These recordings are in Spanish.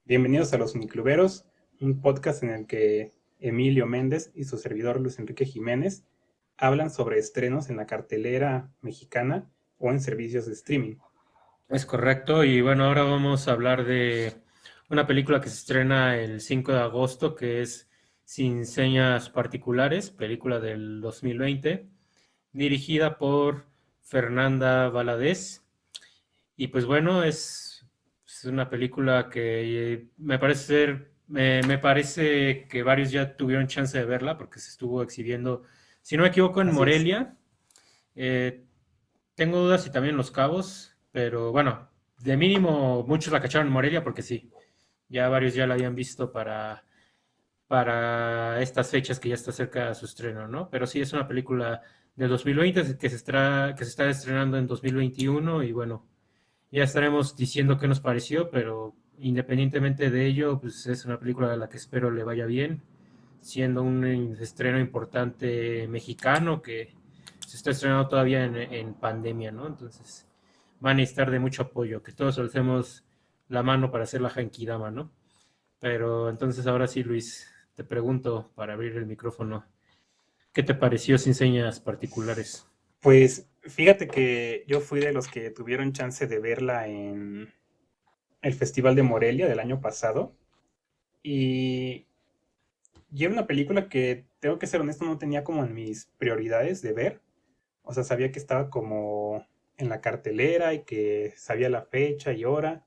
Bienvenidos a Los Unicluberos, un podcast en el que Emilio Méndez y su servidor Luis Enrique Jiménez hablan sobre estrenos en la cartelera mexicana o en servicios de streaming. Es correcto, y bueno, ahora vamos a hablar de una película que se estrena el 5 de agosto, que es Sin Señas Particulares, película del 2020, dirigida por Fernanda Valadez. Y pues bueno, es una película que me parece que varios ya tuvieron chance de verla porque se estuvo exhibiendo, si no me equivoco, en Así es. Morelia. Eh, Tengo dudas si también en Los Cabos, pero bueno, de mínimo muchos la cacharon en Morelia porque sí, ya varios ya la habían visto para estas fechas que ya está cerca de su estreno, ¿no? Pero sí es una película del 2020 que se está estrenando en 2021 y bueno, ya estaremos diciendo qué nos pareció, pero independientemente de ello, pues es una película a la que espero le vaya bien, siendo un estreno importante mexicano que se está estrenando todavía en pandemia, ¿no? Entonces van a necesitar de mucho apoyo, que todos alcemos la mano para hacer la Genkidama, ¿no? Pero entonces ahora sí, Luis, te pregunto para abrir el micrófono, ¿qué te pareció Sin Señas Particulares? Pues fíjate que yo fui de los que tuvieron chance de verla en el Festival de Morelia del año pasado y era una película que, tengo que ser honesto, no tenía como en mis prioridades de ver. O sea, sabía que estaba como en la cartelera y que sabía la fecha y hora,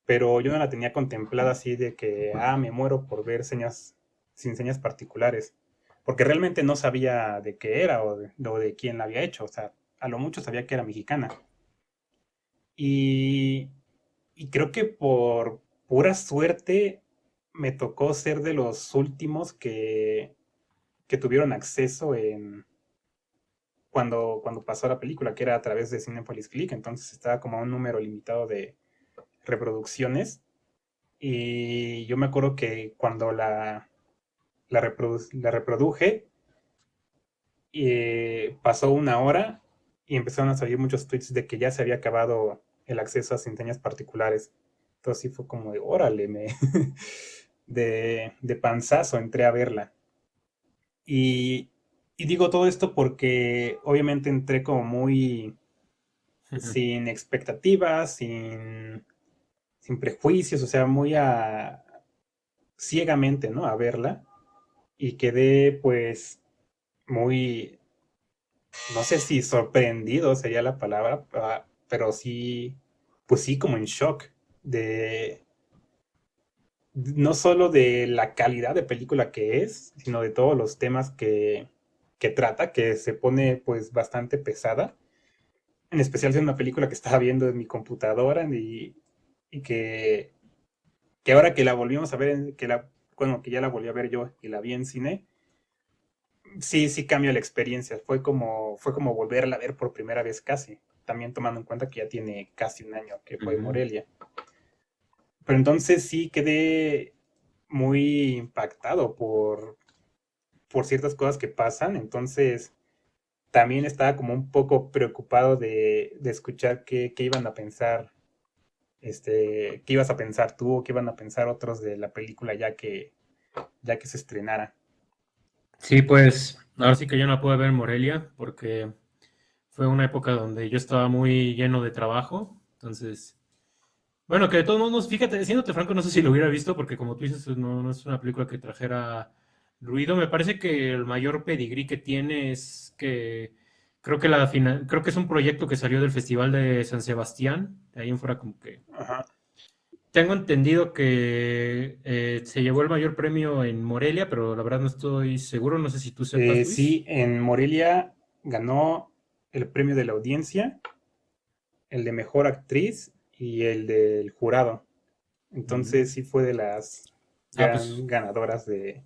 pero yo no la tenía contemplada así de que, me muero por ver señas sin señas particulares, porque realmente no sabía de qué era o de quién la había hecho. O sea, a lo mucho sabía que era mexicana. Y, y creo que por pura suerte me tocó ser de los últimos que tuvieron acceso cuando pasó la película, que era a través de Cinepolis Click. Entonces estaba como a un número limitado de reproducciones. Y yo me acuerdo que cuando la reproduje, pasó una hora y empezaron a salir muchos tweets de que ya se había acabado el acceso a Cinteñas Particulares. Entonces sí fue como de, órale, de panzazo entré a verla. Y, y digo todo esto porque obviamente entré como muy sin expectativas, sin prejuicios, o sea, muy ciegamente, ¿no? A verla. Y quedé pues muy, no sé si sorprendido sería la palabra, pero sí, pues sí, como en shock de no solo de la calidad de película que es, sino de todos los temas que trata, que se pone pues bastante pesada. En especial siendo una película que estaba viendo en mi computadora y que ahora que la volvimos a ver, bueno, que ya la volví a ver yo y la vi en cine, sí, sí cambia la experiencia. Fue como volverla a ver por primera vez casi. También tomando en cuenta que ya tiene casi un año que fue Ujú. Morelia. Pero entonces sí quedé muy impactado por ciertas cosas que pasan. Entonces también estaba como un poco preocupado de escuchar qué iban a pensar, qué ibas a pensar tú o qué iban a pensar otros de la película ya que se estrenara. Sí, pues ahora sí que yo no pude ver Morelia porque fue una época donde yo estaba muy lleno de trabajo. Entonces, bueno, que de todos modos, fíjate, siéndote franco, no sé si lo hubiera visto porque como tú dices, no es una película que trajera ruido. Me parece que el mayor pedigrí que tiene es que creo que es un proyecto que salió del Festival de San Sebastián. De ahí en fuera como que Ajá. tengo entendido que se llevó el mayor premio en Morelia, pero la verdad no estoy seguro. No sé si tú sepas, Sí, Luis. en Morelia ganó el premio de la audiencia, el de mejor actriz y el del jurado. Entonces Mm. sí fue de las Ah, pues, gran ganadoras de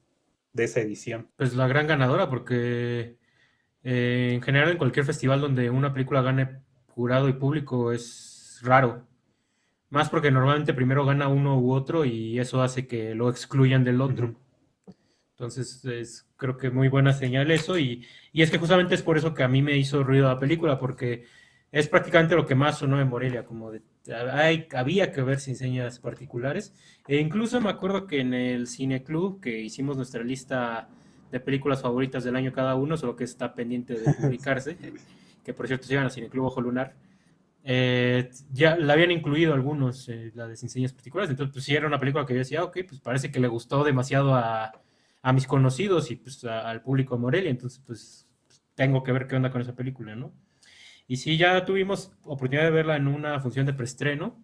esa edición. pues la gran ganadora, porque en general en cualquier festival donde una película gane jurado y público es raro. Más porque normalmente primero gana uno u otro y eso hace que lo excluyan del Ujú. otro. Entonces, creo que muy buena señal eso. Y es que justamente es por eso que a mí me hizo ruido la película, porque es prácticamente lo que más sonó en Morelia, como de había que ver sin señas particulares. E incluso me acuerdo que en el Cineclub, que hicimos nuestra lista de películas favoritas del año cada uno, solo que está pendiente de publicarse, que por cierto se llaman a Cineclub Ojo Lunar, ya la habían incluido algunos, la de sin señas particulares. Entonces, pues sí, era una película que yo decía, ok, pues parece que le gustó demasiado a mis conocidos y pues al público de Morelia. Entonces, pues tengo que ver qué onda con esa película, ¿no? Y sí, ya tuvimos oportunidad de verla en una función de preestreno,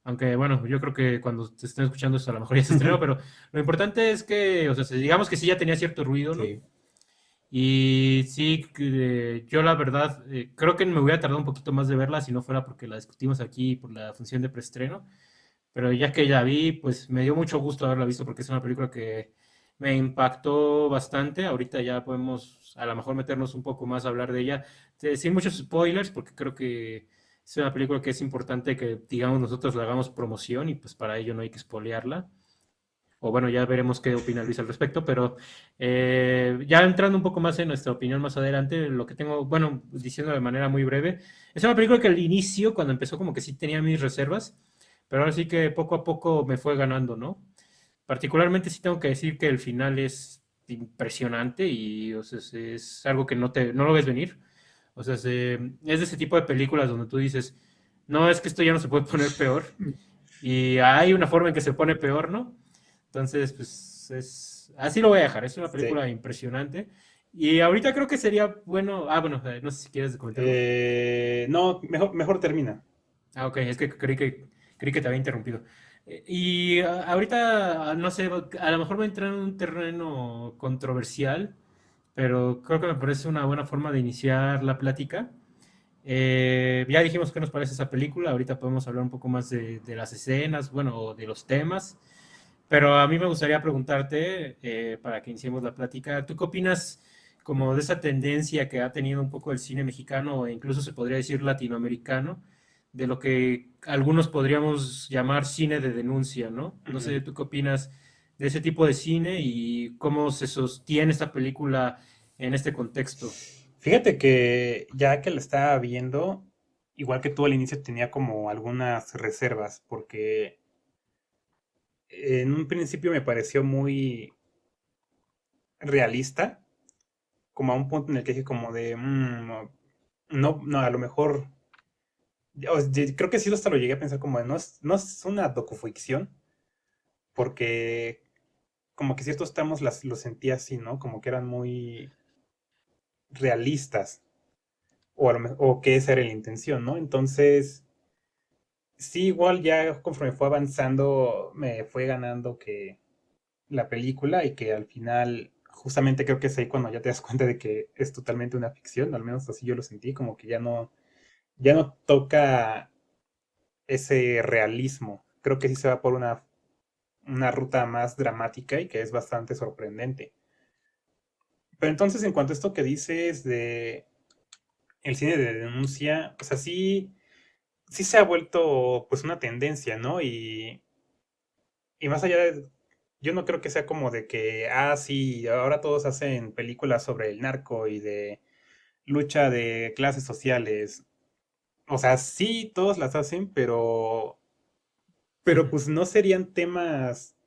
aunque bueno, yo creo que cuando te estén escuchando eso a lo mejor ya se estrenó, pero lo importante es que, o sea, digamos que sí ya tenía cierto ruido, ¿no? Sí. Y sí, yo la verdad, creo que me hubiera tardado un poquito más de verla si no fuera porque la discutimos aquí por la función de preestreno. Pero ya que la vi, pues me dio mucho gusto haberla visto porque es una película que me impactó bastante. Ahorita ya podemos a lo mejor meternos un poco más a hablar de ella, sin muchos spoilers, porque creo que es una película que es importante que, digamos, nosotros le hagamos promoción y pues para ello no hay que spoilearla. O bueno, ya veremos qué opina Luis al respecto, pero ya entrando un poco más en nuestra opinión más adelante, lo que tengo, bueno, diciendo de manera muy breve, es una película que al inicio, cuando empezó, como que sí tenía mis reservas, pero ahora sí que poco a poco me fue ganando, ¿no? Particularmente sí tengo que decir que el final es impresionante y o sea, es algo que no lo ves venir. O sea, es de ese tipo de películas donde tú dices, no, es que esto ya no se puede poner peor. Y hay una forma en que se pone peor, ¿no? Entonces, pues así lo voy a dejar. Es una Sí. película impresionante. Y ahorita creo que sería bueno. Ah, bueno, no sé si quieres comentar algo. No, mejor termina. Ah, ok, es que creí que te había interrumpido. Y ahorita, no sé, a lo mejor voy a entrar en un terreno controversial, pero creo que me parece una buena forma de iniciar la plática. Ya dijimos qué nos parece esa película, ahorita podemos hablar un poco más de las escenas, bueno, o de los temas, pero a mí me gustaría preguntarte, para que iniciemos la plática, ¿tú qué opinas como de esa tendencia que ha tenido un poco el cine mexicano, o incluso se podría decir latinoamericano, de lo que algunos podríamos llamar cine de denuncia, ¿no? No sé, ¿tú qué opinas de ese tipo de cine y cómo se sostiene esta película en este contexto? Fíjate que ya que lo estaba viendo, igual que tú al inicio tenía como algunas reservas, porque en un principio me pareció muy realista, como a un punto en el que dije como de, no, no, a lo mejor, creo que sí hasta lo llegué a pensar como de, no es una docuficción, porque como que ciertos tramos los sentía así, ¿no? Como que eran muy realistas, o que esa era la intención, ¿no? Entonces, sí, igual ya conforme fue avanzando, me fue ganando que la película y que al final, justamente creo que es ahí cuando ya te das cuenta de que es totalmente una ficción, al menos así yo lo sentí, como que ya no toca ese realismo. Creo que sí se va por una ruta más dramática y que es bastante sorprendente. Pero entonces, en cuanto a esto que dices de el cine de denuncia, o sea, sí se ha vuelto pues una tendencia, ¿no? Y más allá de, yo no creo que sea como de que, sí, ahora todos hacen películas sobre el narco y de lucha de clases sociales. O sea, sí, todos las hacen, pero pues no serían temas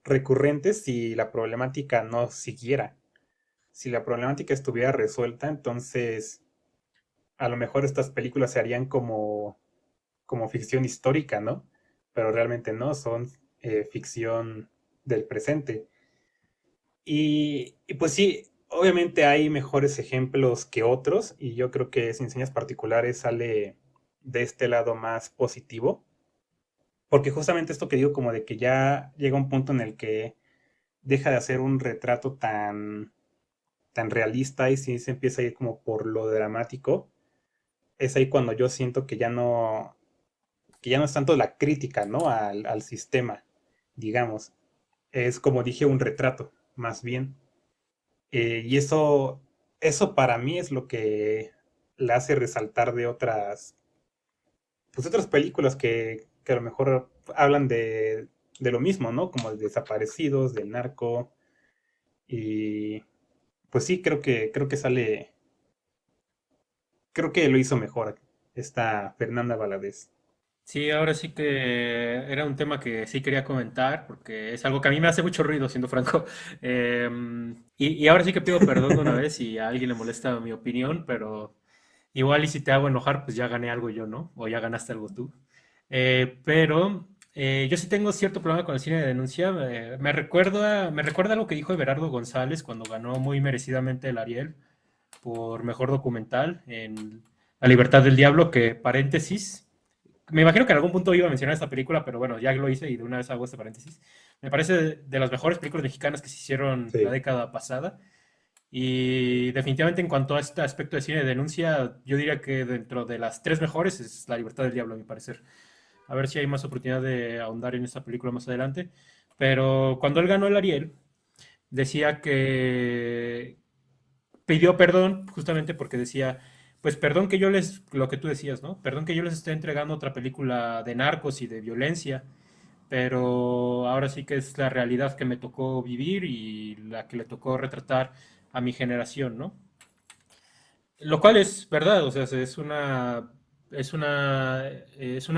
recurrentes si la problemática no siguiera. Si la problemática estuviera resuelta, entonces a lo mejor estas películas se harían como ficción histórica, ¿no? Pero realmente no, son ficción del presente. Y pues sí, obviamente hay mejores ejemplos que otros, y yo creo que Sin Señas Particulares sale de este lado más positivo, porque justamente esto que digo, como de que ya llega un punto en el que deja de hacer un retrato tan realista y sí se empieza a ir como por lo dramático, es ahí cuando yo siento que ya no es tanto la crítica, ¿no? Al sistema, digamos. Es como dije, un retrato, más bien. Y eso para mí es lo que la hace resaltar de otras películas que a lo mejor hablan de lo mismo, ¿no? Como de desaparecidos, del narco. Y pues sí, creo que lo hizo mejor esta Fernanda Valadez. Sí, ahora sí que era un tema que sí quería comentar, porque es algo que a mí me hace mucho ruido, siendo franco. Y ahora sí que pido perdón de una vez si a alguien le molesta mi opinión, pero igual y si te hago enojar, pues ya gané algo yo, ¿no? O ya ganaste algo tú. Pero yo sí tengo cierto problema con el cine de denuncia. Me recuerda algo que dijo Everardo González cuando ganó muy merecidamente el Ariel por mejor documental en La Libertad del Diablo, que paréntesis. Me imagino que en algún punto iba a mencionar esta película, pero bueno, ya lo hice y de una vez hago este paréntesis. Me parece de las mejores películas mexicanas que se hicieron la Sí. década pasada. Y definitivamente en cuanto a este aspecto de cine de denuncia, yo diría que dentro de las tres mejores es La Libertad del Diablo, a mi parecer. A ver si hay más oportunidad de ahondar en esta película más adelante. Pero cuando él ganó el Ariel, decía que pidió perdón justamente porque decía, pues perdón que yo les, lo que tú decías, ¿no? Perdón que yo les esté entregando otra película de narcos y de violencia, pero ahora sí que es la realidad que me tocó vivir y la que le tocó retratar a mi generación, ¿no? Lo cual es verdad, o sea, es una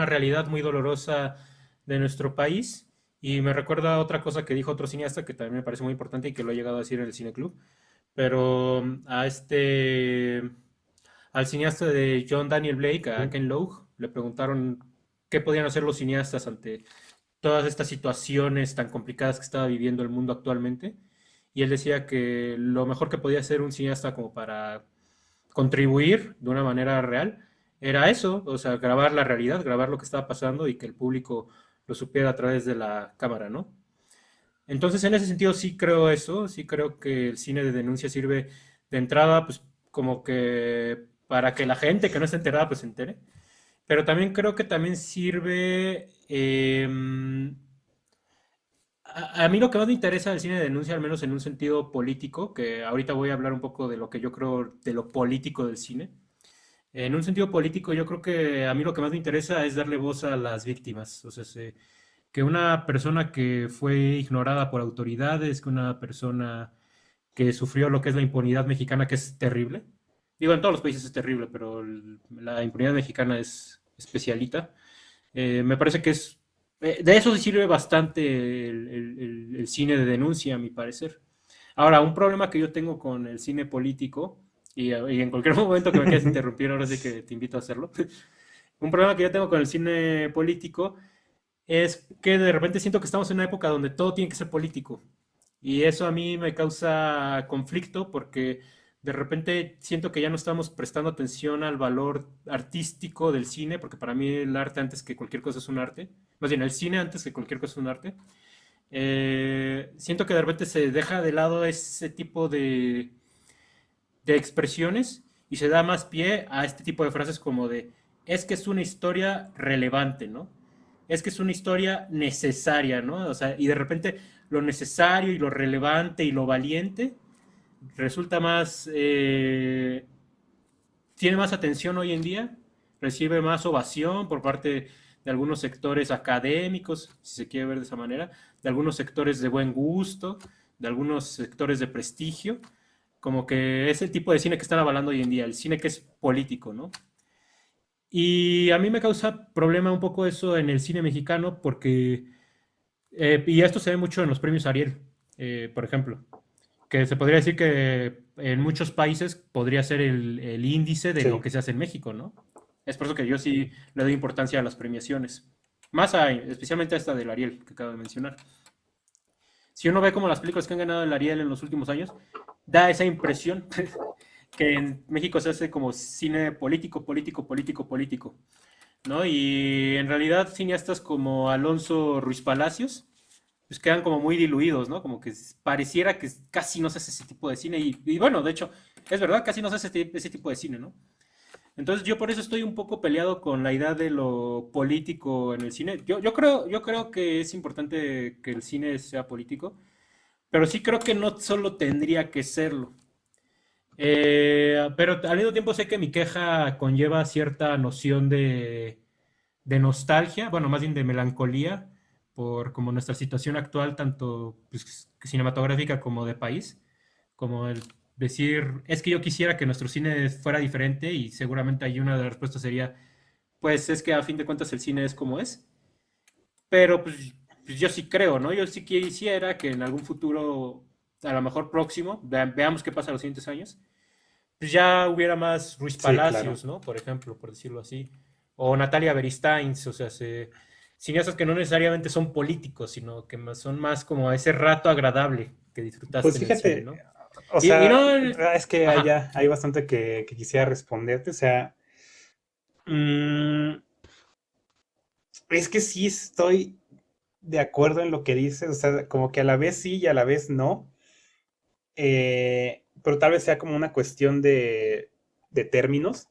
realidad muy dolorosa de nuestro país y me recuerda a otra cosa que dijo otro cineasta que también me parece muy importante y que lo he llegado a decir en el Cine Club, pero al cineasta de John Daniel Blake, a Ujú. Ken Loach, le preguntaron qué podían hacer los cineastas ante todas estas situaciones tan complicadas que estaba viviendo el mundo actualmente. Y él decía que lo mejor que podía hacer un cineasta como para contribuir de una manera real era eso, o sea, grabar la realidad, grabar lo que estaba pasando y que el público lo supiera a través de la cámara, ¿no? Entonces, en ese sentido sí creo eso, sí creo que el cine de denuncia sirve de entrada, pues como que para que la gente que no está enterada, pues se entere. Pero también creo que también sirve, a mí lo que más me interesa del cine de denuncia, al menos en un sentido político, que ahorita voy a hablar un poco de lo que yo creo de lo político del cine. En un sentido político, yo creo que a mí lo que más me interesa es darle voz a las víctimas. O sea, que una persona que fue ignorada por autoridades, que una persona que sufrió lo que es la impunidad mexicana, que es terrible. Digo, en todos los países es terrible, pero la impunidad mexicana es especialita. Me parece que de eso sí sirve bastante el cine de denuncia, a mi parecer. Ahora, un problema que yo tengo con el cine político, y en cualquier momento que me quieras interrumpir, ahora sí que te invito a hacerlo. Un problema que yo tengo con el cine político es que de repente siento que estamos en una época donde todo tiene que ser político. Y eso a mí me causa conflicto porque de repente siento que ya no estamos prestando atención al valor artístico del cine, porque para mí el arte antes que cualquier cosa es un arte. Más bien, el cine antes que cualquier cosa es un arte. Siento que de repente se deja de lado ese tipo de expresiones y se da más pie a este tipo de frases como de, es que es una historia relevante, ¿no? Es que es una historia necesaria, ¿no? O sea, y de repente lo necesario y lo relevante y lo valiente resulta más, tiene más atención hoy en día, recibe más ovación por parte de algunos sectores académicos, si se quiere ver de esa manera, de algunos sectores de buen gusto, de algunos sectores de prestigio, como que es el tipo de cine que están avalando hoy en día, el cine que es político, ¿no? Y a mí me causa problema un poco eso en el cine mexicano porque, y esto se ve mucho en los premios Ariel, por ejemplo, que se podría decir que en muchos países podría ser el índice de lo Sí. que se hace en México, ¿no? Es por eso que yo sí le doy importancia a las premiaciones, especialmente a esta del Ariel que acabo de mencionar. Si uno ve como las películas que han ganado el Ariel en los últimos años, da esa impresión que en México se hace como cine político, político, político, político, ¿no? Y en realidad cineastas como Alonso Ruiz Palacios, pues quedan como muy diluidos, ¿no? Como que pareciera que casi no se hace ese tipo de cine. Y bueno, de hecho, es verdad, casi no se hace ese tipo de cine, ¿no? Entonces yo por eso estoy un poco peleado con la idea de lo político en el cine. Yo creo que es importante que el cine sea político, pero sí creo que no solo tendría que serlo. Pero al mismo tiempo sé que mi queja conlleva cierta noción de nostalgia, bueno, más bien de melancolía, por como nuestra situación actual, tanto pues, cinematográfica como de país, como el decir, es que yo quisiera que nuestro cine fuera diferente y seguramente ahí una de las respuestas sería, pues es que a fin de cuentas el cine es como es. Pero pues yo sí creo, ¿no? Yo sí quisiera que en algún futuro, a lo mejor próximo, veamos qué pasa en los siguientes años, pues ya hubiera más Ruiz Sí, claro. Palacios, ¿no? Por ejemplo, por decirlo así. O Natalia Beristain, o sea, cineastas que no necesariamente son políticos, sino que son más como ese rato agradable que Pues disfrutaste en el cine, fíjate, ¿no? o Y sea, no, es que ajá, hay bastante que quisiera responderte, o sea, mm, es que sí estoy de acuerdo en lo que dices, o sea, como que a la vez sí y a la vez no, pero tal vez sea como una cuestión de términos,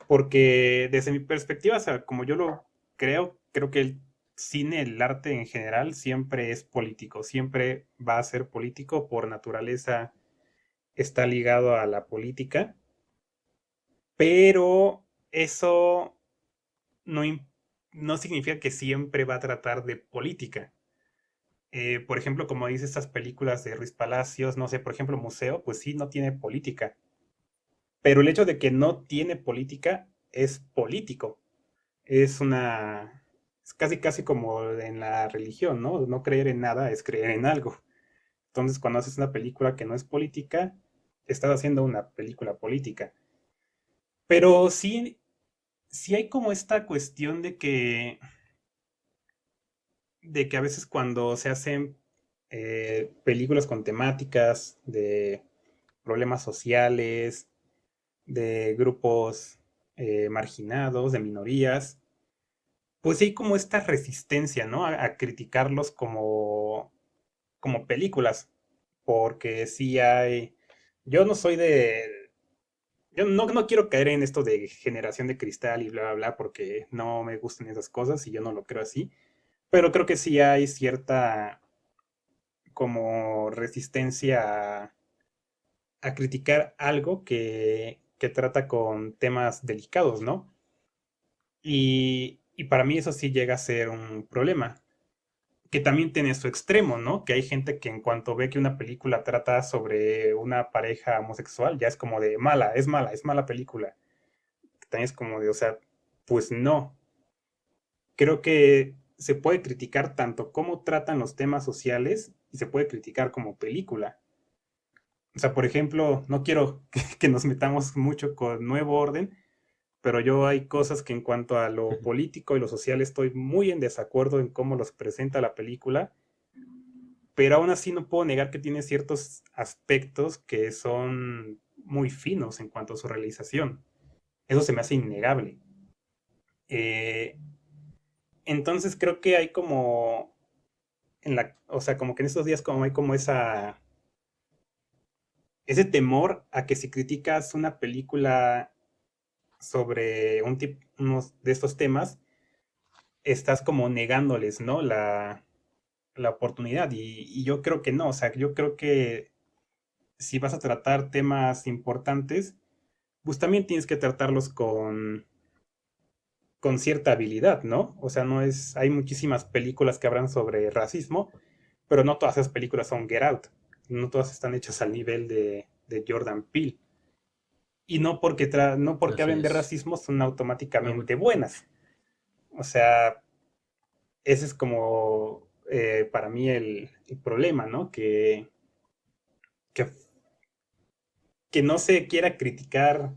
porque desde mi perspectiva, o sea, como yo lo creo que el cine, el arte en general, siempre es político, siempre va a ser político por naturaleza, está ligado a la política, pero eso no, no significa que siempre va a tratar de política. Por ejemplo, como dice estas películas de Ruiz Palacios, no sé, por ejemplo, Museo, pues sí, no tiene política, pero el hecho de que no tiene política es político. Es una, es casi casi como en la religión, ¿no? No creer en nada es creer en algo. Entonces, cuando haces una película que no es política, estás haciendo una película política. Pero sí, sí hay como esta cuestión de que a veces cuando se hacen películas con temáticas de problemas sociales, de grupos marginados, de minorías, pues sí hay como esta resistencia, ¿no? A criticarlos como películas, porque sí hay, yo no soy de, yo no quiero caer en esto de generación de cristal y bla, bla, bla, porque no me gustan esas cosas y yo no lo creo así, pero creo que sí hay cierta como resistencia a criticar algo que trata con temas delicados, ¿no? Y para mí eso sí llega a ser un problema, que también tiene su extremo, ¿no? Que hay gente que en cuanto ve que una película trata sobre una pareja homosexual, ya es como de mala, es mala película. También es como de, o sea, pues no. Creo que se puede criticar tanto cómo tratan los temas sociales y se puede criticar como película. O sea, por ejemplo, no quiero que nos metamos mucho con Nuevo Orden, pero yo hay cosas que en cuanto a lo político y lo social estoy muy en desacuerdo en cómo los presenta la película, pero aún así no puedo negar que tiene ciertos aspectos que son muy finos en cuanto a su realización. Eso se me hace innegable. Eh, entonces creo que hay como o sea, como que en estos días como hay como ese temor a que si criticas una película sobre unos de estos temas, estás como negándoles, ¿no? La oportunidad. Y yo creo que no, o sea, yo creo que si vas a tratar temas importantes, pues también tienes que tratarlos con cierta habilidad, ¿no? O sea, no es, hay muchísimas películas que hablan sobre racismo, pero no todas esas películas son Get Out, no todas están hechas al nivel de Jordan Peele. Y no porque así hablen de es. racismo son Ah, bueno. automáticamente buenas. O sea, ese es como para mí el problema, ¿no? Que, que no se quiera criticar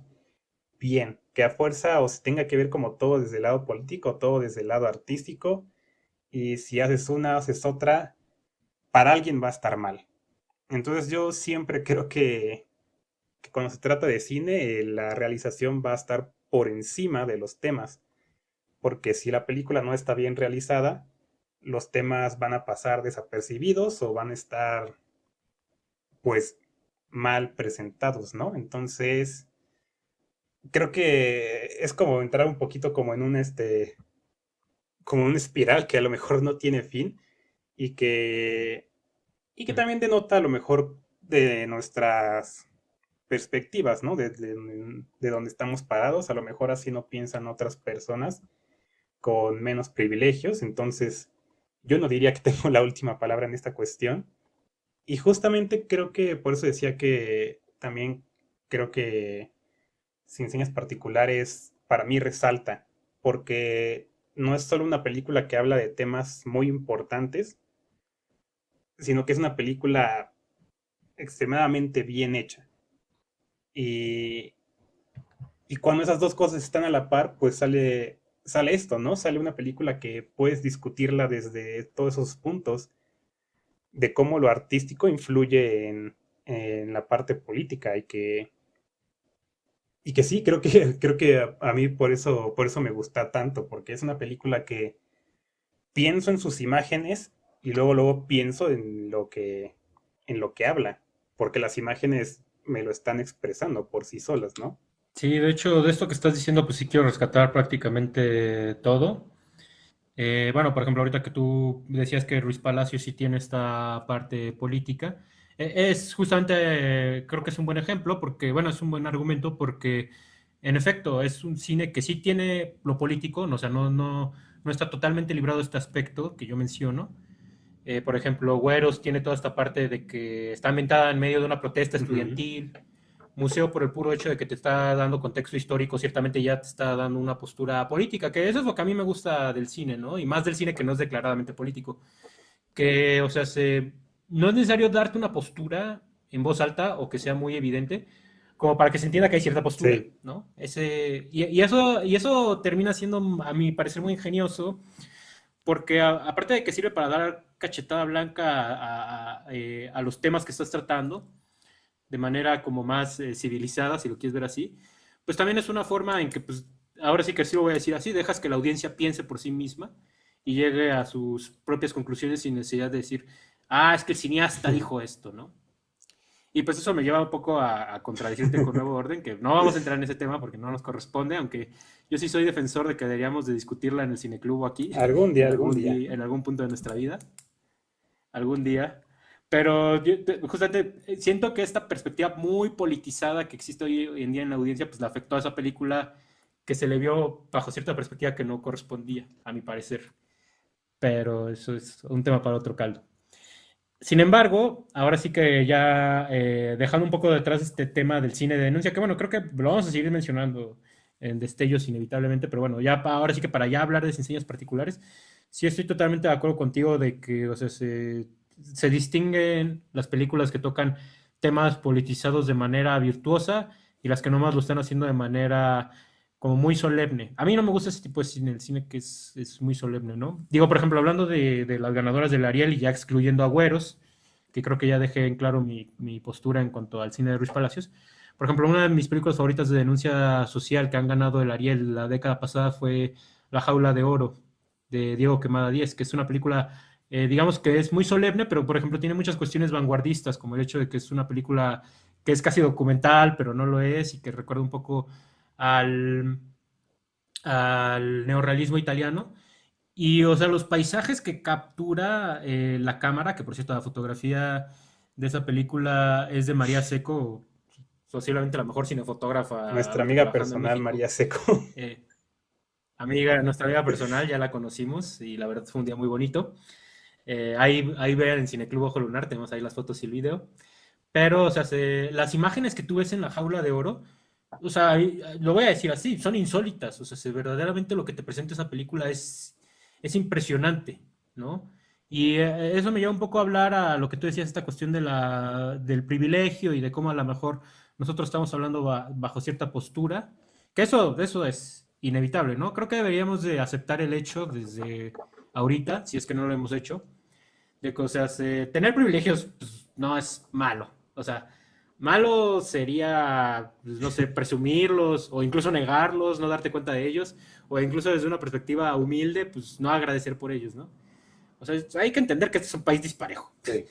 bien, que a fuerza o se tenga que ver como todo desde el lado político, todo desde el lado artístico, y si haces una, haces otra, para alguien va a estar mal. Entonces yo siempre creo que cuando se trata de cine, la realización va a estar por encima de los temas, porque si la película no está bien realizada, los temas van a pasar desapercibidos o van a estar pues mal presentados, ¿no? Entonces, creo que es como entrar un poquito como en como una espiral que a lo mejor no tiene fin y que también denota a lo mejor de nuestras perspectivas, ¿no? De donde estamos parados, a lo mejor así no piensan otras personas con menos privilegios, entonces yo no diría que tengo la última palabra en esta cuestión. Y justamente creo que por eso decía que también creo que Sin Señas Particulares para mí resalta. porque no es solo una película que habla de temas muy importantes, sino que es una película extremadamente bien hecha. Y, y cuando esas dos cosas están a la par, pues sale esto, ¿no? Sale una película que puedes discutirla desde todos esos puntos de cómo lo artístico influye en la parte política y que sí, creo que a mí por eso me gusta tanto, porque es una película que pienso en sus imágenes y luego pienso en lo que habla, porque las imágenes me lo están expresando por sí solas, ¿no? Sí, de hecho, de esto que estás diciendo, pues sí quiero rescatar prácticamente todo. Bueno, por ejemplo, ahorita que tú decías que Ruiz Palacio sí tiene esta parte política, es justamente, creo que es un buen ejemplo, porque, bueno, es un buen argumento, porque en efecto es un cine que sí tiene lo político, no, o sea, no está totalmente librado de este aspecto que yo menciono. Por ejemplo, Güeros tiene toda esta parte de que está ambientada en medio de una protesta Ujú. estudiantil. Museo, por el puro hecho de que te está dando contexto histórico, ciertamente ya te está dando una postura política, que eso es lo que a mí me gusta del cine, ¿no? Y más del cine que no es declaradamente político. Que, o sea, no es necesario darte una postura en voz alta o que sea muy evidente, como para que se entienda que hay cierta postura, Sí. ¿no? Y eso termina siendo, a mi parecer, muy ingenioso, porque aparte de que sirve para dar cachetada blanca a los temas que estás tratando, de manera como más civilizada, si lo quieres ver así, pues también es una forma en que, pues, ahora sí que sí lo voy a decir así, dejas que la audiencia piense por sí misma y llegue a sus propias conclusiones sin necesidad de decir, ah, es que el cineasta dijo esto, ¿no? Y pues eso me lleva un poco a contradecirte con Nuevo Orden, que no vamos a entrar en ese tema porque no nos corresponde, aunque yo sí soy defensor de que deberíamos de discutirla en el cineclub o aquí, Algún día. en algún punto de nuestra vida, algún día. Pero justamente siento que esta perspectiva muy politizada que existe hoy en día en la audiencia, pues le afectó a esa película que se le vio bajo cierta perspectiva que no correspondía, a mi parecer. Pero eso es un tema para otro caldo. Sin embargo, ahora sí que ya dejando un poco detrás este tema del cine de denuncia, que bueno, creo que lo vamos a seguir mencionando en destellos inevitablemente, pero bueno, ya ahora sí que para ya hablar de enseñas particulares, sí estoy totalmente de acuerdo contigo de que, o sea, se distinguen las películas que tocan temas politizados de manera virtuosa y las que nomás lo están haciendo de manera como muy solemne. A mí no me gusta ese tipo de cine, el cine que es muy solemne, ¿no? Digo, por ejemplo, hablando de las ganadoras del Ariel y ya excluyendo a Güeros, que creo que ya dejé en claro mi postura en cuanto al cine de Ruiz Palacios. Por ejemplo, una de mis películas favoritas de denuncia social que han ganado el Ariel la década pasada fue La Jaula de Oro, de Diego Quemada Díez, que es una película, digamos que es muy solemne, pero por ejemplo tiene muchas cuestiones vanguardistas, como el hecho de que es una película que es casi documental, pero no lo es, y que recuerda un poco al, al neorrealismo italiano. Y, o sea, los paisajes que captura la cámara, que por cierto, la fotografía de esa película es de María Seco, posiblemente la mejor cinefotógrafa Nuestra ahorita amiga trabajando en personal, México. María Seco. Eh, nuestra amiga personal, ya la conocimos y la verdad fue un día muy bonito. Ahí vean en Cineclub Ojo Lunar, tenemos ahí las fotos y el video. Pero, o sea, las imágenes que tú ves en la jaula de oro, o sea, lo voy a decir así, son insólitas. O sea, verdaderamente lo que te presenta esa película es impresionante, ¿no? Y eso me lleva un poco a hablar a lo que tú decías, esta cuestión del privilegio y de cómo a lo mejor nosotros estamos hablando bajo cierta postura, que eso es inevitable, ¿no? Creo que deberíamos de aceptar el hecho desde ahorita, si es que no lo hemos hecho, de cosas. Tener privilegios pues, no es malo. O sea, malo sería, pues, no sé, presumirlos o incluso negarlos, no darte cuenta de ellos, o incluso desde una perspectiva humilde, pues no agradecer por ellos, ¿no? O sea, hay que entender que este es un país disparejo, Sí.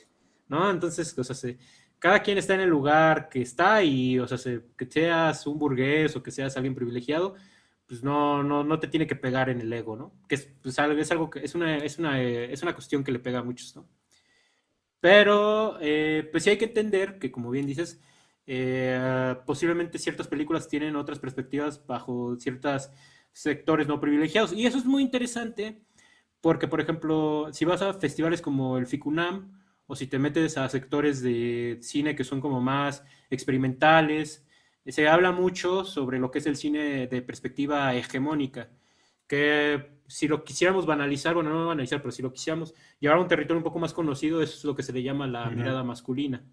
¿no? Entonces, o sea, cada quien está en el lugar que está y, o sea, que seas un burgués o que seas alguien privilegiado, pues no te tiene que pegar en el ego, ¿no? Que es algo que es una cuestión que le pega a muchos, ¿no? Pero, pues sí hay que entender que, como bien dices, posiblemente ciertas películas tienen otras perspectivas bajo ciertos sectores no privilegiados. Y eso es muy interesante porque, por ejemplo, si vas a festivales como el FICUNAM o si te metes a sectores de cine que son como más experimentales, se habla mucho sobre lo que es el cine de perspectiva hegemónica, que si lo quisiéramos banalizar, bueno, no banalizar, pero si lo quisiéramos llevar a un territorio un poco más conocido, es lo que se le llama la Ujú. mirada masculina.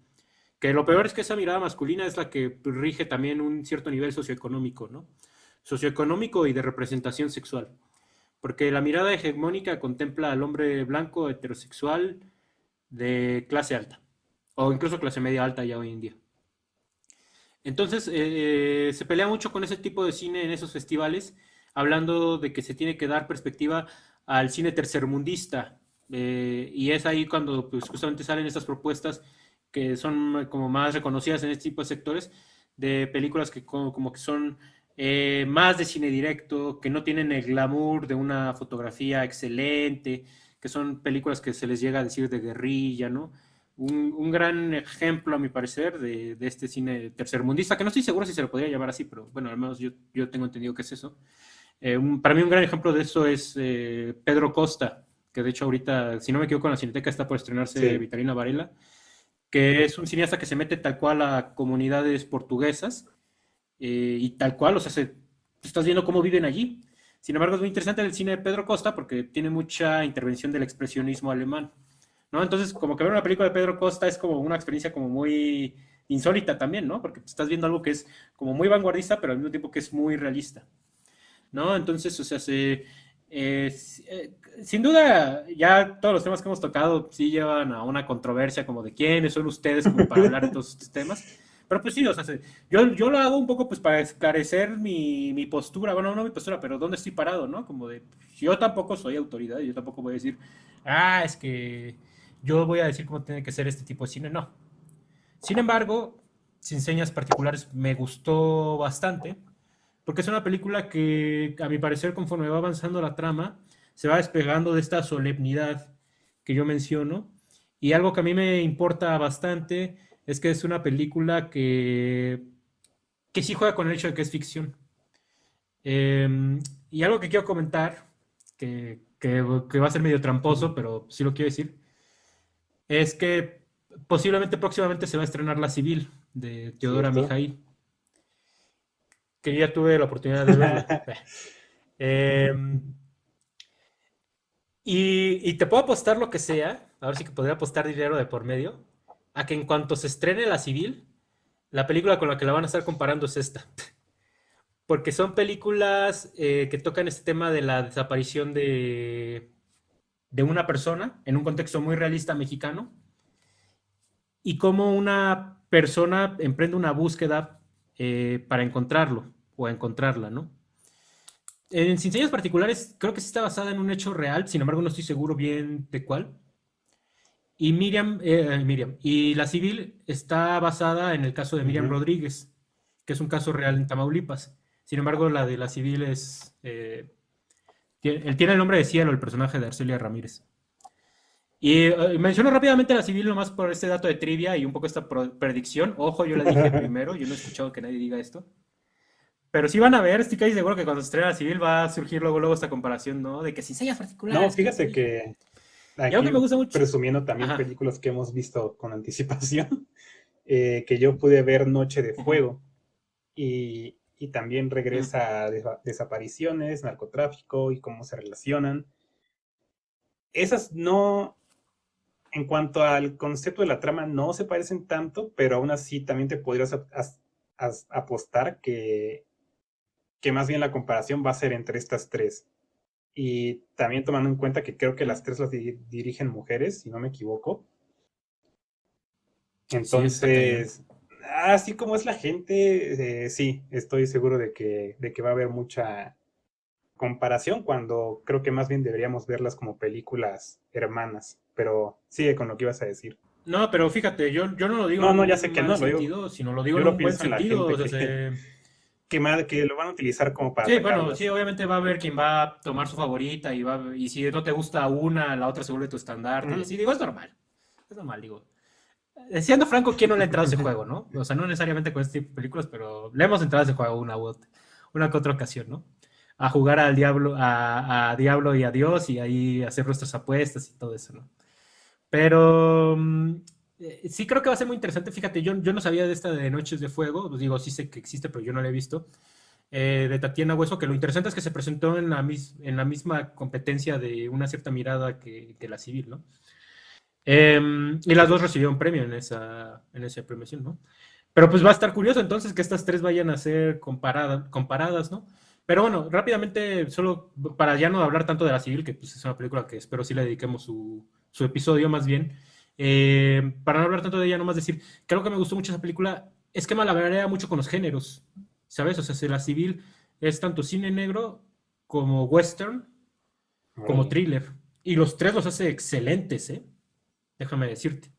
Que lo peor es que esa mirada masculina es la que rige también un cierto nivel socioeconómico, ¿no? Socioeconómico y de representación sexual. Porque la mirada hegemónica contempla al hombre blanco heterosexual de clase alta, o incluso clase media alta ya hoy en día. Entonces, se pelea mucho con ese tipo de cine en esos festivales, hablando de que se tiene que dar perspectiva al cine tercermundista. Y es ahí cuando pues, justamente salen estas propuestas que son como más reconocidas en este tipo de sectores, de películas que como que son más de cine directo, que no tienen el glamour de una fotografía excelente, que son películas que se les llega a decir de guerrilla, ¿no? Un gran ejemplo, a mi parecer, de este cine tercermundista, que no estoy seguro si se lo podría llamar así, pero bueno, al menos yo tengo entendido que es eso. Para mí un gran ejemplo de eso es Pedro Costa, que de hecho ahorita, si no me equivoco, en la Cineteca está por estrenarse Sí. Vitalina Varela, que es un cineasta que se mete tal cual a comunidades portuguesas y tal cual, o sea, estás viendo cómo viven allí. Sin embargo, es muy interesante el cine de Pedro Costa porque tiene mucha intervención del expresionismo alemán, ¿no? Entonces, como que ver una película de Pedro Costa es como una experiencia como muy insólita también, ¿no? Porque estás viendo algo que es como muy vanguardista, pero al mismo tiempo que es muy realista, ¿no? Entonces, o sea, sin duda, ya todos los temas que hemos tocado sí llevan a una controversia como de quiénes son ustedes como para hablar de todos estos temas. Pero pues sí, o sea, yo lo hago un poco pues para esclarecer mi postura, bueno, no mi postura, pero dónde estoy parado, ¿no? Como de, yo tampoco soy autoridad, yo tampoco voy a decir, es que yo voy a decir cómo tiene que ser este tipo de cine, no. Sin embargo, Sin Señas Particulares me gustó bastante, porque es una película que, a mi parecer, conforme va avanzando la trama, se va despegando de esta solemnidad que yo menciono. Y algo que a mí me importa bastante es que es una película que sí juega con el hecho de que es ficción. Y algo que quiero comentar, que va a ser medio tramposo, pero sí lo quiero decir, es que posiblemente próximamente se va a estrenar La Civil de Teodora ¿Cierto? Mijail, que ya tuve la oportunidad de verla. Eh, y te puedo apostar lo que sea, a ver si que podría apostar dinero de por medio, a que en cuanto se estrene La Civil, la película con la que la van a estar comparando es esta. Porque son películas que tocan este tema de la desaparición de una persona en un contexto muy realista mexicano y cómo una persona emprende una búsqueda para encontrarlo o encontrarla, ¿no? En Sin Señas Particulares creo que sí está basada en un hecho real, sin embargo no estoy seguro bien de cuál. Y Miriam, y La Civil está basada en el caso de Miriam Ujú. Rodríguez, que es un caso real en Tamaulipas. Sin embargo, la de La Civil él tiene el nombre de Cielo, el personaje de Arcelia Ramírez. Y menciono rápidamente La Civil nomás por este dato de trivia y un poco esta predicción. Ojo, yo la dije primero, yo no he escuchado que nadie diga esto. Pero sí van a ver, estoy casi seguro que cuando se estrene La Civil va a surgir luego esta comparación, ¿no? De que sin sellas No, particulares, que no sé fíjate qué. que Y algo que me aquí gusta mucho. presumiendo también Ajá. películas que hemos visto con anticipación, que yo pude ver Noche de Ujú, Fuego y también ujú. regresa a desapariciones, narcotráfico y cómo se relacionan. Esas no, en cuanto al concepto de la trama, no se parecen tanto, pero aún así también te podrías apostar que más bien la comparación va a ser entre estas tres. Y también tomando en cuenta que creo que las tres las dirigen mujeres, si no me equivoco. Sí, eso está cañón. Entonces, así como es la gente, sí, estoy seguro de que va a haber mucha comparación cuando creo que más bien deberíamos verlas como películas hermanas. Pero sigue con lo que ibas a decir. No, pero fíjate, yo no lo digo No, en no, ya sé un que mal no, lo digo. sentido, sino lo digo Yo en lo un buen pienso en la sentido. O gente sea, que lo van a utilizar como para sí, bueno, sí, atacarlas. obviamente va a haber quien va a tomar su favorita y si no te gusta una, la otra se vuelve tu estandarte y Ujú. así. Digo, es normal, digo. Siendo franco, ¿quién no le ha entrado a ese juego, no? O sea, no necesariamente con este tipo de películas, pero le hemos entrado a ese juego una que otra ocasión, ¿no? A jugar al diablo, a Diablo y a Dios y ahí hacer nuestras apuestas y todo eso, ¿no? Pero sí creo que va a ser muy interesante. Fíjate, yo no sabía de esta de Noches de Fuego. Pues digo, sí sé que existe, pero yo no la he visto. de Tatiana Hueso, que lo interesante es que se presentó en en la misma competencia de Una cierta mirada que La Civil, ¿no? Y las dos recibieron premio en esa premiación, ¿no? Pero pues va a estar curioso entonces que estas tres vayan a ser comparadas, ¿no? Pero bueno, rápidamente, solo para ya no hablar tanto de La Civil, que pues, es una película que espero sí le dediquemos su episodio más bien, para no hablar tanto de ella, nomás decir que algo que me gustó mucho de esa película es que malabarea mucho con los géneros, ¿sabes? O sea, si La Civil es tanto cine negro como western, como Órale. thriller. Y los tres los hace excelentes, ¿eh? Déjame decirte.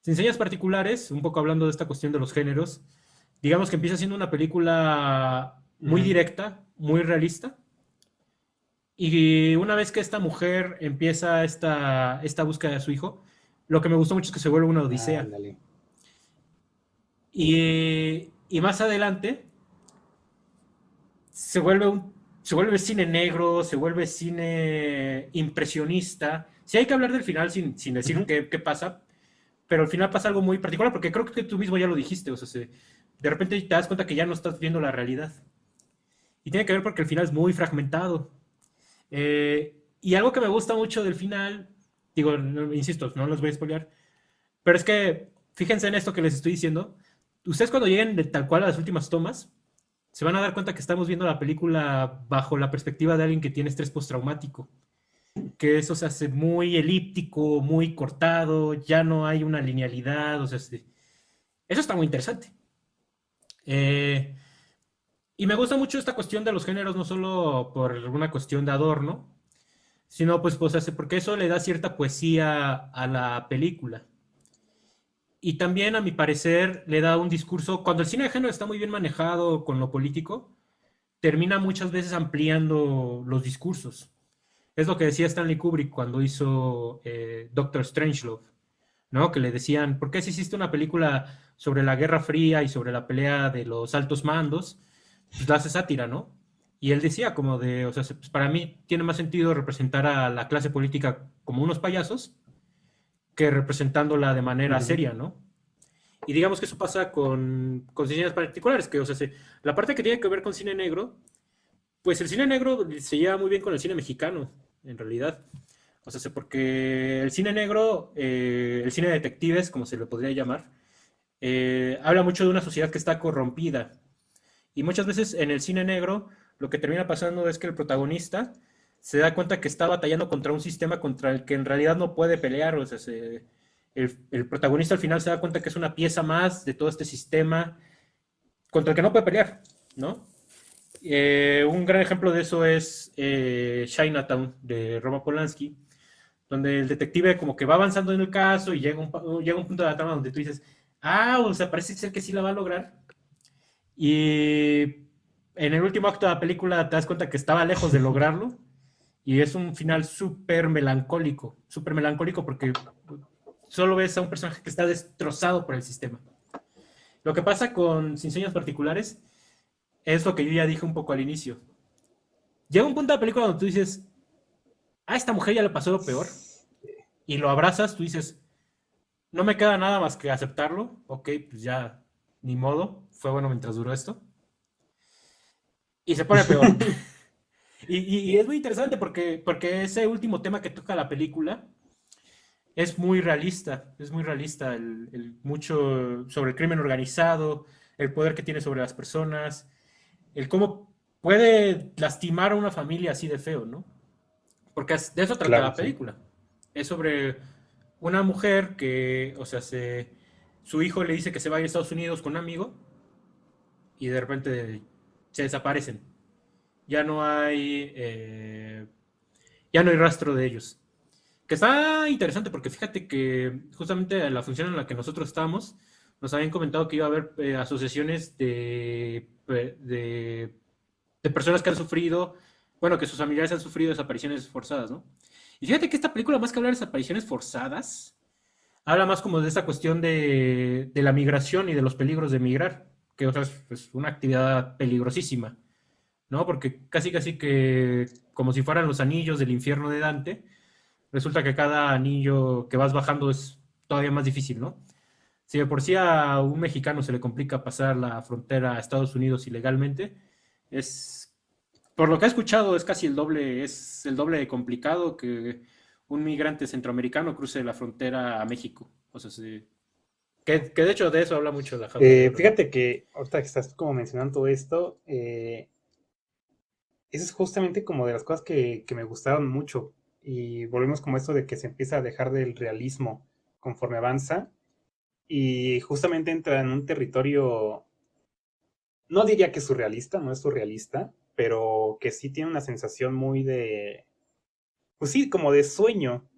Sin señas particulares, un poco hablando de esta cuestión de los géneros, digamos que empieza siendo una película muy Ujú. directa, muy realista, y una vez que esta mujer empieza esta búsqueda de su hijo, lo que me gustó mucho es que se vuelve una odisea. Ándale. Y más adelante se vuelve se vuelve cine negro, se vuelve cine impresionista. Sí hay que hablar del final sin decir Ujú. qué pasa, pero al final pasa algo muy particular, porque creo que tú mismo ya lo dijiste, o sea, de repente te das cuenta que ya no estás viendo la realidad. Y tiene que ver porque el final es muy fragmentado. Y algo que me gusta mucho del final, digo, insisto, no los voy a spoilear, pero es que fíjense en esto que les estoy diciendo. Ustedes cuando lleguen de tal cual a las últimas tomas, se van a dar cuenta que estamos viendo la película bajo la perspectiva de alguien que tiene estrés postraumático, que eso se hace muy elíptico, muy cortado, ya no hay una linealidad, o sea, eso está muy interesante. Eh, y me gusta mucho esta cuestión de los géneros, no solo por una cuestión de adorno, sino pues hace porque eso le da cierta poesía a la película. Y también, a mi parecer, le da un discurso, cuando el cine de género está muy bien manejado con lo político, termina muchas veces ampliando los discursos. Es lo que decía Stanley Kubrick cuando hizo Doctor Strangelove, ¿no? Que le decían, ¿por qué si hiciste una película sobre la Guerra Fría y sobre la pelea de los altos mandos? Pues la hace sátira, ¿no? Y él decía como de, o sea, pues para mí tiene más sentido representar a la clase política como unos payasos que representándola de manera Ujú. seria, ¿no? Y digamos que eso pasa con cines particulares, que, o sea, la parte que tiene que ver con cine negro, pues el cine negro se lleva muy bien con el cine mexicano, en realidad. O sea, porque el cine negro, el cine de detectives, como se le podría llamar, habla mucho de una sociedad que está corrompida. Y muchas veces en el cine negro lo que termina pasando es que el protagonista se da cuenta que está batallando contra un sistema contra el que en realidad no puede pelear. O sea, el protagonista al final se da cuenta que es una pieza más de todo este sistema contra el que no puede pelear, ¿no? Un gran ejemplo de eso es Chinatown de Roman Polanski, donde el detective como que va avanzando en el caso y llega un punto de la trama donde tú dices, ah, o sea, parece ser que sí la va a lograr. Y en el último acto de la película te das cuenta que estaba lejos de lograrlo y es un final súper melancólico porque solo ves a un personaje que está destrozado por el sistema. Lo que pasa con Sin Sueños Particulares es lo que yo ya dije un poco al inicio. Llega un punto de la película donde tú dices, a esta mujer ya le pasó lo peor, y lo abrazas, tú dices, no me queda nada más que aceptarlo, ok, pues ya, ni modo, fue bueno mientras duró esto, y se pone peor. Y es muy interesante porque ese último tema que toca la película es muy realista, mucho sobre el crimen organizado, el poder que tiene sobre las personas, el cómo puede lastimar a una familia así de feo, ¿no? Porque de eso trata Claro, la sí. película. Es sobre una mujer que, o sea, su hijo le dice que se va a ir a Estados Unidos con un amigo y de repente se desaparecen. Ya no hay, ya no hay rastro de ellos. Que está interesante porque fíjate que justamente la función en la que nosotros estábamos, nos habían comentado que iba a haber asociaciones de personas que han sufrido, bueno, que sus familiares han sufrido desapariciones forzadas, ¿no? Y fíjate que esta película, más que hablar de desapariciones forzadas, habla más como de esta cuestión de la migración y de los peligros de migrar, que otra es pues, una actividad peligrosísima, ¿no? Porque casi que como si fueran los anillos del infierno de Dante, resulta que cada anillo que vas bajando es todavía más difícil, ¿no? Si de por sí a un mexicano se le complica pasar la frontera a Estados Unidos ilegalmente, Es, por lo que he escuchado, es el doble de complicado que un migrante centroamericano cruce la frontera a México. O sea, sí, que de hecho de eso habla mucho La Jaula de Oro, ¿no? Fíjate que ahorita que estás como mencionando todo esto, eso es justamente como de las cosas que me gustaron mucho. Y volvemos como esto de que se empieza a dejar del realismo conforme avanza. Y justamente entra en un territorio, no diría que es surrealista, no es surrealista, pero que sí tiene una sensación muy de, pues sí, como de sueño,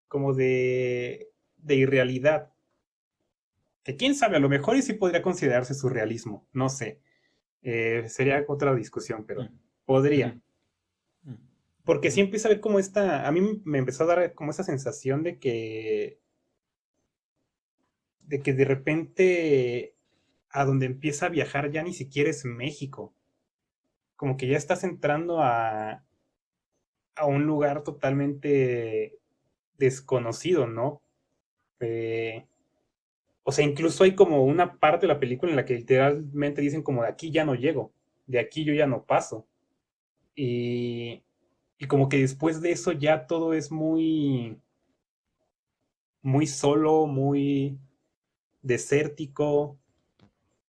como de irrealidad. Que quién sabe, a lo mejor y sí podría considerarse surrealismo, no sé. Sería otra discusión, pero Mm, ujú, podría. mm, Porque sí mm. empieza a ver como esta, a mí me empezó a dar como esa sensación de que de repente a donde empieza a viajar ya ni siquiera es México. Como que ya estás entrando a un lugar totalmente desconocido, ¿no? Eh, o sea, incluso hay como una parte de la película en la que literalmente dicen como de aquí ya no llego, de aquí yo ya no paso. Y, y como que después de eso ya todo es muy solo, muy desértico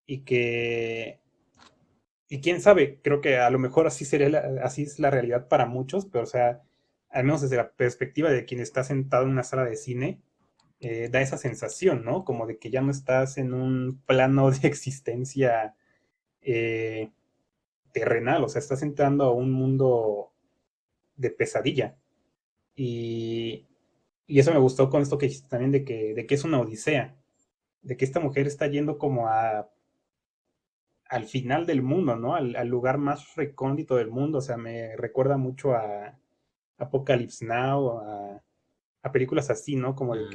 y y quién sabe, creo que a lo mejor así sería así es la realidad para muchos, pero o sea, al menos desde la perspectiva de quien está sentado en una sala de cine, da esa sensación, ¿no? Como de que ya no estás en un plano de existencia eh, terrenal, o sea, estás entrando a un mundo de pesadilla. Y, y eso me gustó con esto que dijiste también de que es una odisea, de que esta mujer está yendo como al final del mundo, ¿no? Al lugar más recóndito del mundo, o sea, me recuerda mucho a Apocalypse Now, a películas así, ¿no? Como Mm,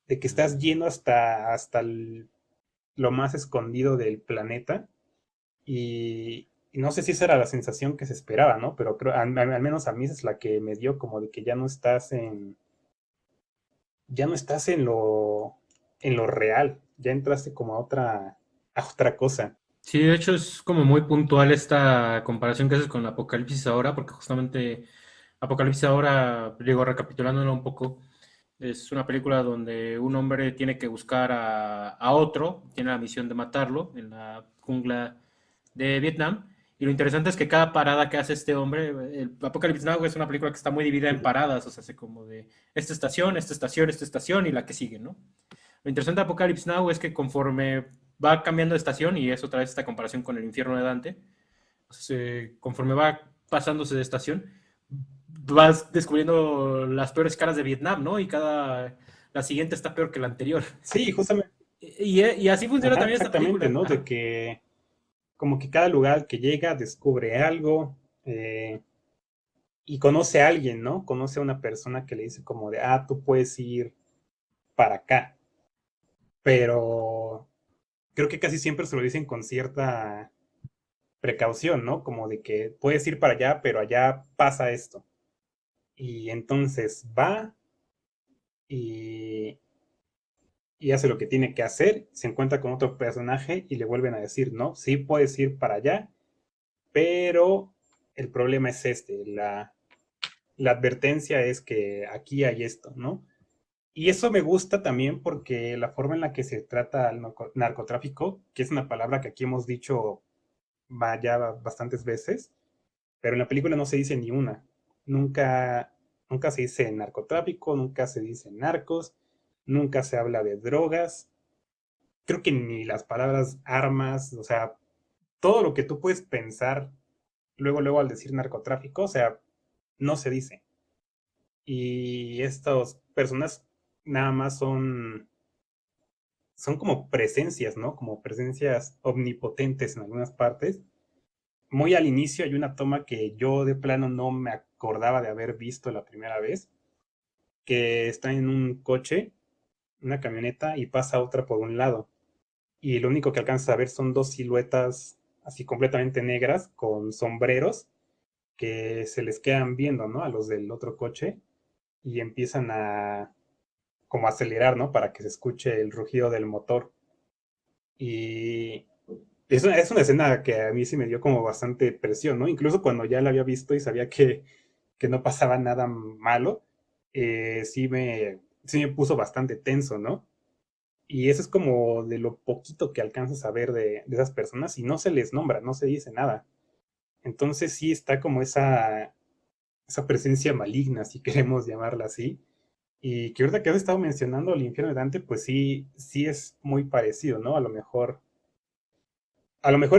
de que estás yendo hasta lo más escondido del planeta y no sé si esa era la sensación que se esperaba, ¿no? Pero creo, al menos a mí esa es la que me dio como de que ya no estás en lo real, ya entraste como a otra cosa. Sí, de hecho es como muy puntual esta comparación que haces con Apocalipsis ahora, porque justamente Apocalipsis ahora, digo, recapitulándolo un poco, es una película donde un hombre tiene que buscar a otro, tiene la misión de matarlo en la jungla de Vietnam. Y lo interesante es que cada parada que hace este hombre, el Apocalypse Now es una película que está muy dividida en paradas, o sea, hace como de esta estación, esta estación, esta estación y la que sigue, ¿no? Lo interesante de Apocalypse Now es que conforme va cambiando de estación, y es otra vez esta comparación con el infierno de Dante, conforme va pasándose de estación, vas descubriendo las peores caras de Vietnam, ¿no? Y la siguiente está peor que la anterior. Sí, justamente, Y así funciona ajá, también esta exactamente, película. ¿no? De Ajá. que como que cada lugar que llega descubre algo y conoce a alguien, ¿no? Conoce a una persona que le dice como de, tú puedes ir para acá, pero creo que casi siempre se lo dicen con cierta precaución, ¿no? Como de que puedes ir para allá, pero allá pasa esto. Y entonces va y, y hace lo que tiene que hacer, se encuentra con otro personaje y le vuelven a decir, no, sí puedes ir para allá, pero el problema es este, la advertencia es que aquí hay esto, ¿no? Y eso me gusta también porque la forma en la que se trata al narcotráfico, que es una palabra que aquí hemos dicho ya bastantes veces, pero en la película no se dice ni una. Nunca, nunca se dice narcotráfico, nunca se dice narcos, nunca se habla de drogas. Creo que ni las palabras armas, o sea, todo lo que tú puedes pensar luego al decir narcotráfico, o sea, no se dice. Y estas personas nada más son como presencias, ¿no? Como presencias omnipotentes en algunas partes. Muy al inicio hay una toma que yo de plano no me acordaba de haber visto la primera vez, que está en un coche, una camioneta, y pasa otra por un lado. Y lo único que alcanza a ver son dos siluetas así completamente negras con sombreros que se les quedan viendo, ¿no? A los del otro coche y empiezan a como acelerar, ¿no? Para que se escuche el rugido del motor. Y Es una escena que a mí sí me dio como bastante presión, ¿no? Incluso cuando ya la había visto y sabía que no pasaba nada malo, sí me puso bastante tenso, ¿no? Y eso es como de lo poquito que alcanzas a ver de esas personas y no se les nombra, no se dice nada. Entonces sí está como esa presencia maligna, si queremos llamarla así. Y que ahorita que has estado mencionando el infierno de Dante, pues sí, sí es muy parecido, ¿no? A lo mejor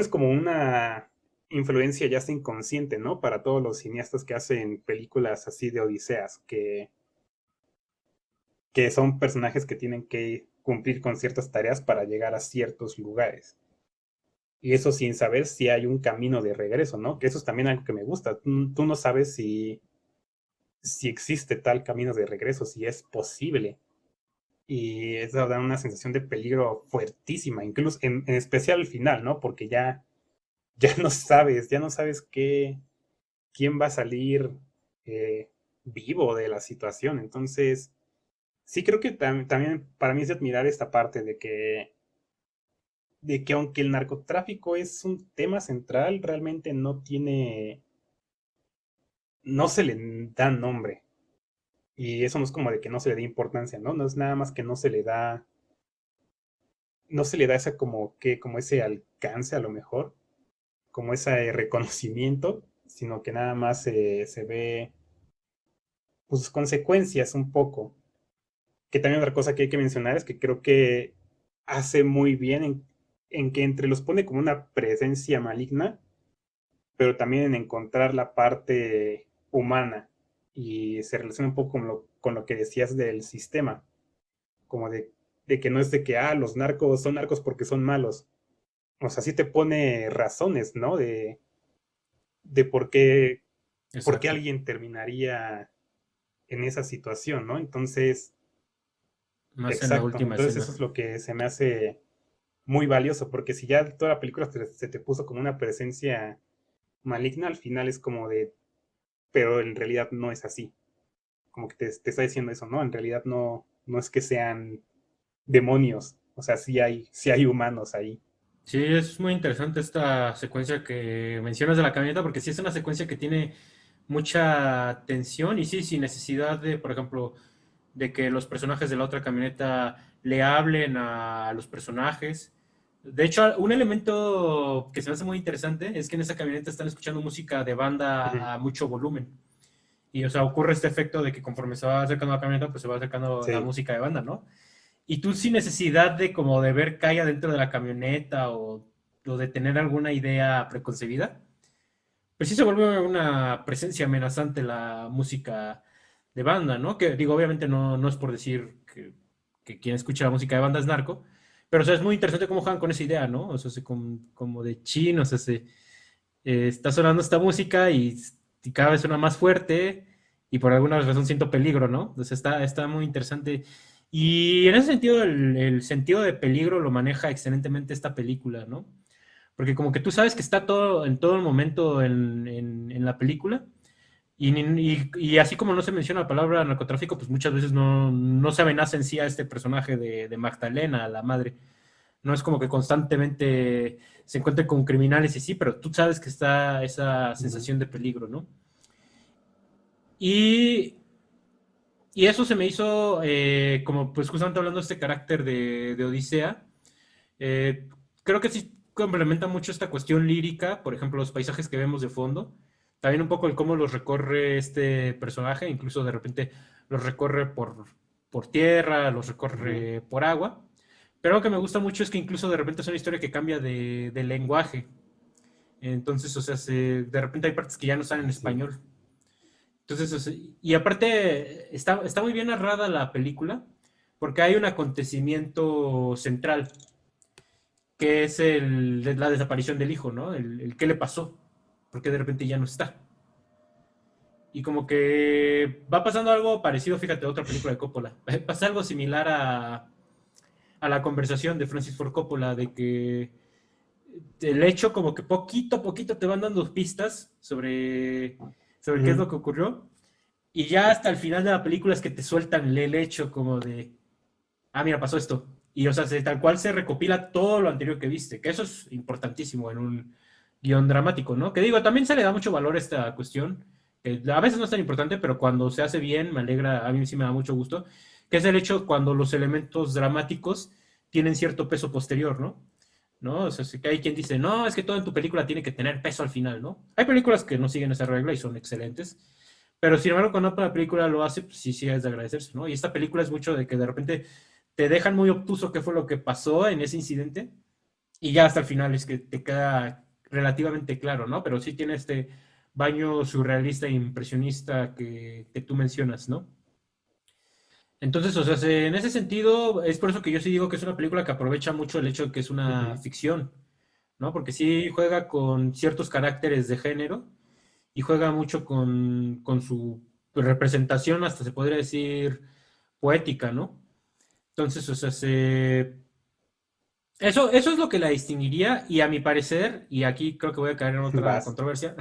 es como una influencia ya está inconsciente, ¿no? Para todos los cineastas que hacen películas así de odiseas, que son personajes que tienen que cumplir con ciertas tareas para llegar a ciertos lugares. Y eso sin saber si hay un camino de regreso, ¿no? Que eso es también algo que me gusta. Tú no sabes si existe tal camino de regreso, si es posible. Y eso da una sensación de peligro fuertísima, incluso en especial al final, ¿no? Porque ya no sabes quién va a salir eh, vivo de la situación. Entonces, sí creo que también para mí es de admirar esta parte de que aunque el narcotráfico es un tema central, realmente no se le da nombre. Y eso no es como de que no se le dé importancia, ¿no? No es nada más que no se le da esa como ese alcance a lo mejor, como ese reconocimiento, sino que nada más se ve pues consecuencias un poco. Que también otra cosa que hay que mencionar es que creo que hace muy bien en que entre los pone como una presencia maligna, pero también en encontrar la parte humana y se relaciona un poco con lo que decías del sistema, como de que no es de que, los narcos son narcos porque son malos. O sea, sí te pone razones, ¿no? De por qué Exacto. alguien terminaría en esa situación, ¿no? Entonces, Más en la exacto. última Entonces eso escena. es lo que se me hace muy valioso, porque si ya toda la película se te puso como una presencia maligna, al final es como pero en realidad no es así. Como que te está diciendo eso, ¿no? En realidad no es que sean demonios, o sea, sí hay humanos ahí. Sí, es muy interesante esta secuencia que mencionas de la camioneta, porque sí es una secuencia que tiene mucha tensión y sí, sin necesidad de, por ejemplo, de que los personajes de la otra camioneta le hablen a los personajes. De hecho, un elemento que se me hace muy interesante es que en esa camioneta están escuchando música de Ujú. banda a mucho volumen. Y, o sea, ocurre este efecto de que conforme se va acercando la camioneta, pues se va acercando la Sí. música de banda, ¿no? Y tú sin necesidad de como de ver qué hay adentro de la camioneta o de tener alguna idea preconcebida, pues sí se vuelve una presencia amenazante la música de banda, ¿no? Que digo, obviamente no es por decir que quien escucha la música de banda es narco, pero o sea, es muy interesante cómo juegan con esa idea, ¿no? O sea, como de chin, o sea, está sonando esta música y cada vez suena más fuerte y por alguna razón siento peligro, ¿no? Entonces está muy interesante. Y en ese sentido, el sentido de peligro lo maneja excelentemente esta película, ¿no? Porque como que tú sabes que está todo en todo el momento en la película. Y así como no se menciona la palabra narcotráfico, pues muchas veces no se amenaza en sí a este personaje de Magdalena, la madre. No es como que constantemente se encuentre con criminales y sí, pero tú sabes que está esa Ujú. sensación de peligro, ¿no? Y, y eso se me hizo, como pues justamente hablando de este carácter de Odisea, eh, creo que sí complementa mucho esta cuestión lírica, por ejemplo, los paisajes que vemos de fondo, también un poco el cómo los recorre este personaje, incluso de repente los recorre por tierra, los Ujú. recorre por agua. Pero lo que me gusta mucho es que incluso de repente es una historia que cambia de lenguaje. Entonces, o sea, de repente hay partes que ya no están en Sí. español. Entonces, o sea, y aparte está muy bien narrada la película porque hay un acontecimiento central que es la desaparición del hijo, ¿no? El qué le pasó, porque de repente ya no está. Y como que va pasando algo parecido, fíjate, a otra película de Coppola. Pasa algo similar a la conversación de Francis Ford Coppola de que el hecho como que poquito a poquito te van dando pistas sobre qué es Ujú. lo que ocurrió. Y ya hasta el final de la película es que te sueltan el hecho como de, mira, pasó esto. Y, o sea, tal cual se recopila todo lo anterior que viste, que eso es importantísimo en un guión dramático, ¿no? Que digo, también se le da mucho valor a esta cuestión, que a veces no es tan importante, pero cuando se hace bien, me alegra, a mí sí me da mucho gusto, que es el hecho cuando los elementos dramáticos tienen cierto peso posterior, ¿no? ¿No? O sea, sí que hay quien dice, no, es que todo en tu película tiene que tener peso al final, ¿no? Hay películas que no siguen esa regla y son excelentes, pero sin embargo, cuando otra película lo hace, pues sí, sí es de agradecerse, ¿no? Y esta película es mucho de que de repente te dejan muy obtuso qué fue lo que pasó en ese incidente y ya hasta el final es que te queda relativamente claro, ¿no? Pero sí tiene este baño surrealista e impresionista que tú mencionas, ¿no? Entonces, o sea, en ese sentido, es por eso que yo sí digo que es una película que aprovecha mucho el hecho de que es una Ujú. ficción, ¿no? Porque sí juega con ciertos caracteres de género y juega mucho con su representación, hasta se podría decir poética, ¿no? Entonces, o sea, eso es lo que la distinguiría y a mi parecer, y aquí creo que voy a caer en otra Vas. controversia,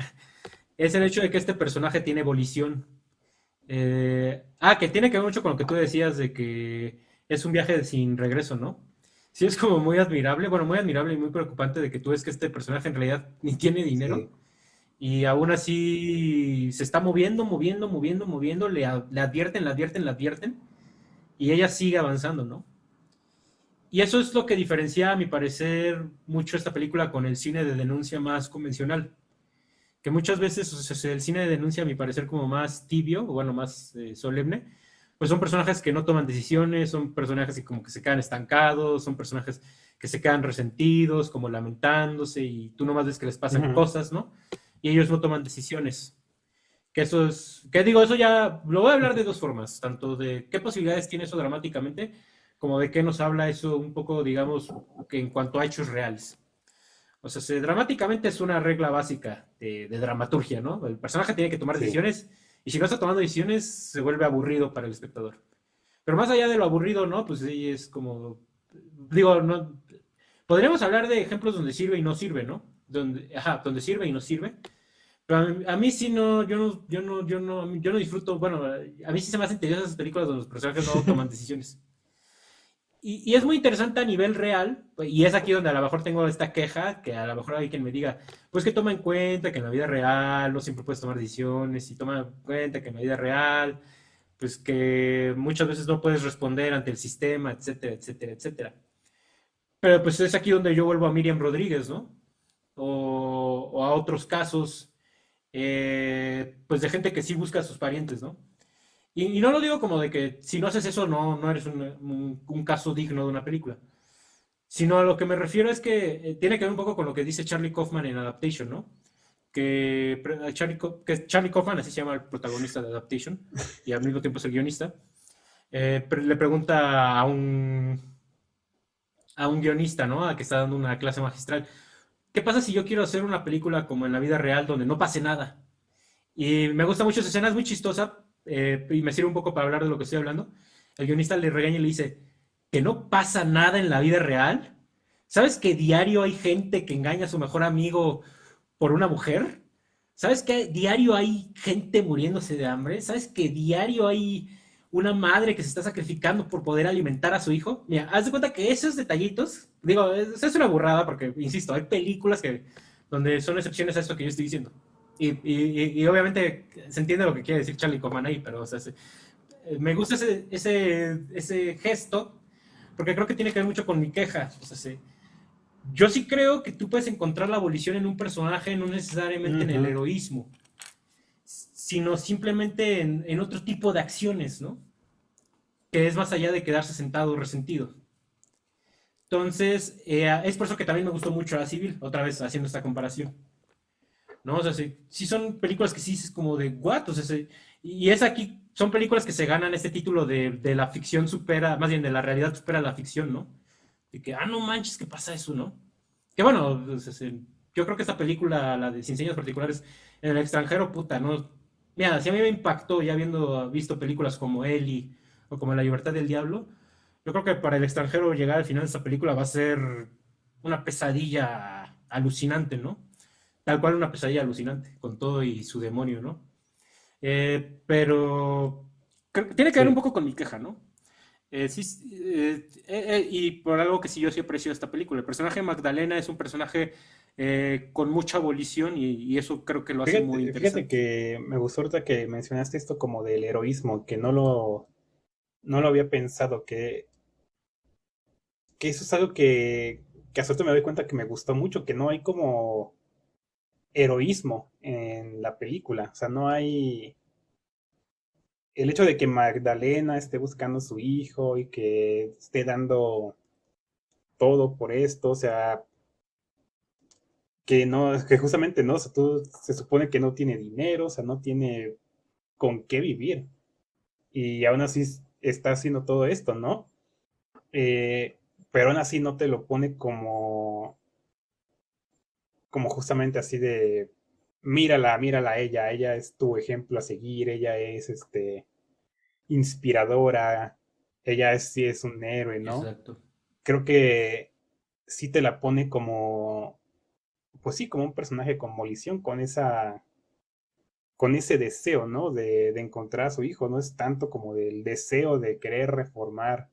es el hecho de que este personaje tiene volición. Que tiene que ver mucho con lo que tú decías de que es un viaje sin regreso, ¿no? Sí, es como muy admirable, bueno, muy admirable y muy preocupante de que tú ves que este personaje en realidad ni tiene dinero Sí. y aún así se está moviendo, moviendo, moviendo, moviendo, le advierten, le advierten, le advierten y ella sigue avanzando, ¿no? Y eso es lo que diferencia, a mi parecer, mucho esta película con el cine de denuncia más convencional. Que muchas veces, o sea, el cine de denuncia, a mi parecer, como más tibio, o bueno, más solemne, pues son personajes que no toman decisiones, son personajes que como que se quedan estancados, son personajes que se quedan resentidos, como lamentándose, y tú nomás ves que les pasan Ujú. cosas, ¿no? Y ellos no toman decisiones. Que eso es, que digo, eso ya lo voy a hablar de dos formas, tanto de qué posibilidades tiene eso dramáticamente, como de qué nos habla eso un poco, digamos, que en cuanto a hechos reales. O sea, dramáticamente es una regla básica de dramaturgia, ¿no? El personaje tiene que tomar Sí. decisiones y si no está tomando decisiones se vuelve aburrido para el espectador. Pero más allá de lo aburrido, ¿no? Pues sí es como, digo, no, podríamos hablar de ejemplos donde sirve y no sirve, ¿no? Donde sirve y no sirve. Pero a mí sí no, yo no disfruto, bueno, a mí sí se me hacen tediosas esas películas donde los personajes no toman decisiones. Y es muy interesante a nivel real, y es aquí donde a lo mejor tengo esta queja, que a lo mejor hay quien me diga, pues que toma en cuenta que en la vida real no siempre puedes tomar decisiones, y toma en cuenta que en la vida real, pues que muchas veces no puedes responder ante el sistema, etcétera, etcétera, etcétera. Pero pues es aquí donde yo vuelvo a Miriam Rodríguez, ¿no? O a otros casos, pues de gente que sí busca a sus parientes, ¿no? Y no lo digo como de que si no haces eso no eres un caso digno de una película, sino a lo que me refiero es que tiene que ver un poco con lo que dice Charlie Kaufman en Adaptation, ¿no? Que Charlie Kaufman, así se llama el protagonista de Adaptation, y al mismo tiempo es el guionista, le pregunta a un guionista, ¿no? A que está dando una clase magistral, ¿qué pasa si yo quiero hacer una película como en la vida real donde no pase nada? Y me gusta mucho esa escena, es muy chistosa, y me sirve un poco para hablar de lo que estoy hablando. El guionista le regaña y le dice, ¿que no pasa nada en la vida real? ¿Sabes que diario hay gente que engaña a su mejor amigo por una mujer? ¿Sabes que diario hay gente muriéndose de hambre? ¿Sabes que diario hay una madre que se está sacrificando por poder alimentar a su hijo? Mira, haz de cuenta que esos detallitos, digo, es una burrada porque, insisto, hay películas donde son excepciones a esto que yo estoy diciendo. Y obviamente se entiende lo que quiere decir Charlie Kaufman ahí, pero o sea, me gusta ese gesto porque creo que tiene que ver mucho con mi queja. O sea, yo sí creo que tú puedes encontrar la abolición en un personaje, no necesariamente en el Ujú. heroísmo, sino simplemente en otro tipo de acciones, ¿no? Que es más allá de quedarse sentado resentido. Entonces, es por eso que también me gustó mucho a Civil, otra vez haciendo esta comparación. ¿No? O sea, sí son películas que sí es como de, ¿what? O sea, y es aquí, son películas que se ganan este título de la ficción supera, más bien de la realidad supera la ficción, ¿no? De que, no manches, ¿qué pasa eso, no? Que bueno, o sea, yo creo que esta película, la de Sin Señas Particulares, en el extranjero, puta, ¿no? Mira, si a mí me impactó ya habiendo visto películas como Ellie o como La Libertad del Diablo, yo creo que para el extranjero llegar al final de esta película va a ser una pesadilla alucinante, ¿no? Tal cual una pesadilla alucinante, con todo y su demonio, ¿no? Pero creo que tiene que ver un Sí. poco con mi queja, ¿no? Sí, y por algo que sí yo sí aprecio esta película. El personaje de Magdalena es un personaje con mucha abolición y eso creo que lo hace muy Fíjate interesante. que me gustó ahorita que mencionaste esto como del heroísmo, que no lo había pensado, que eso es algo que hasta ahorita me doy cuenta que me gustó mucho, que no hay como heroísmo en la película. O sea, no hay el hecho de que Magdalena esté buscando a su hijo y que esté dando todo por esto, o sea, que no, que justamente no, o sea, tú, se supone que no tiene dinero, o sea, no tiene con qué vivir. Y aún así está haciendo todo esto, ¿no? Pero aún así no te lo pone como justamente así de, mírala, mírala ella es tu ejemplo a seguir, ella es inspiradora, sí es un héroe, ¿no? Exacto. Creo que sí te la pone como, pues sí, como un personaje con molición, con ese deseo, ¿no? De encontrar a su hijo, no es tanto como del deseo de querer reformar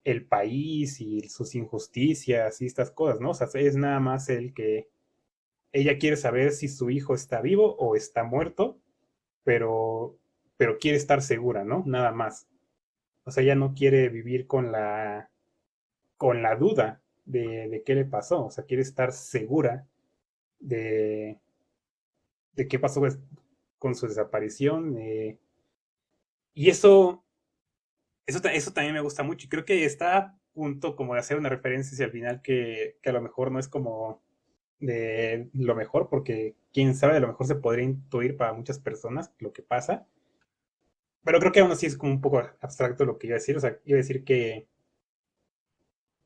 el país y sus injusticias y estas cosas, ¿no? O sea, es nada más el que ella quiere saber si su hijo está vivo o está muerto, pero, pero quiere estar segura, ¿no? Nada más. O sea, ella no quiere vivir con la duda de qué le pasó, o sea, quiere estar segura de, de qué pasó con su desaparición. Y eso también me gusta mucho y creo que está a punto como de hacer una referencia hacia el final que a lo mejor no es como de lo mejor, porque quién sabe, a lo mejor se podría intuir para muchas personas lo que pasa, pero creo que aún así es como un poco abstracto lo que iba a decir, o sea, iba a decir que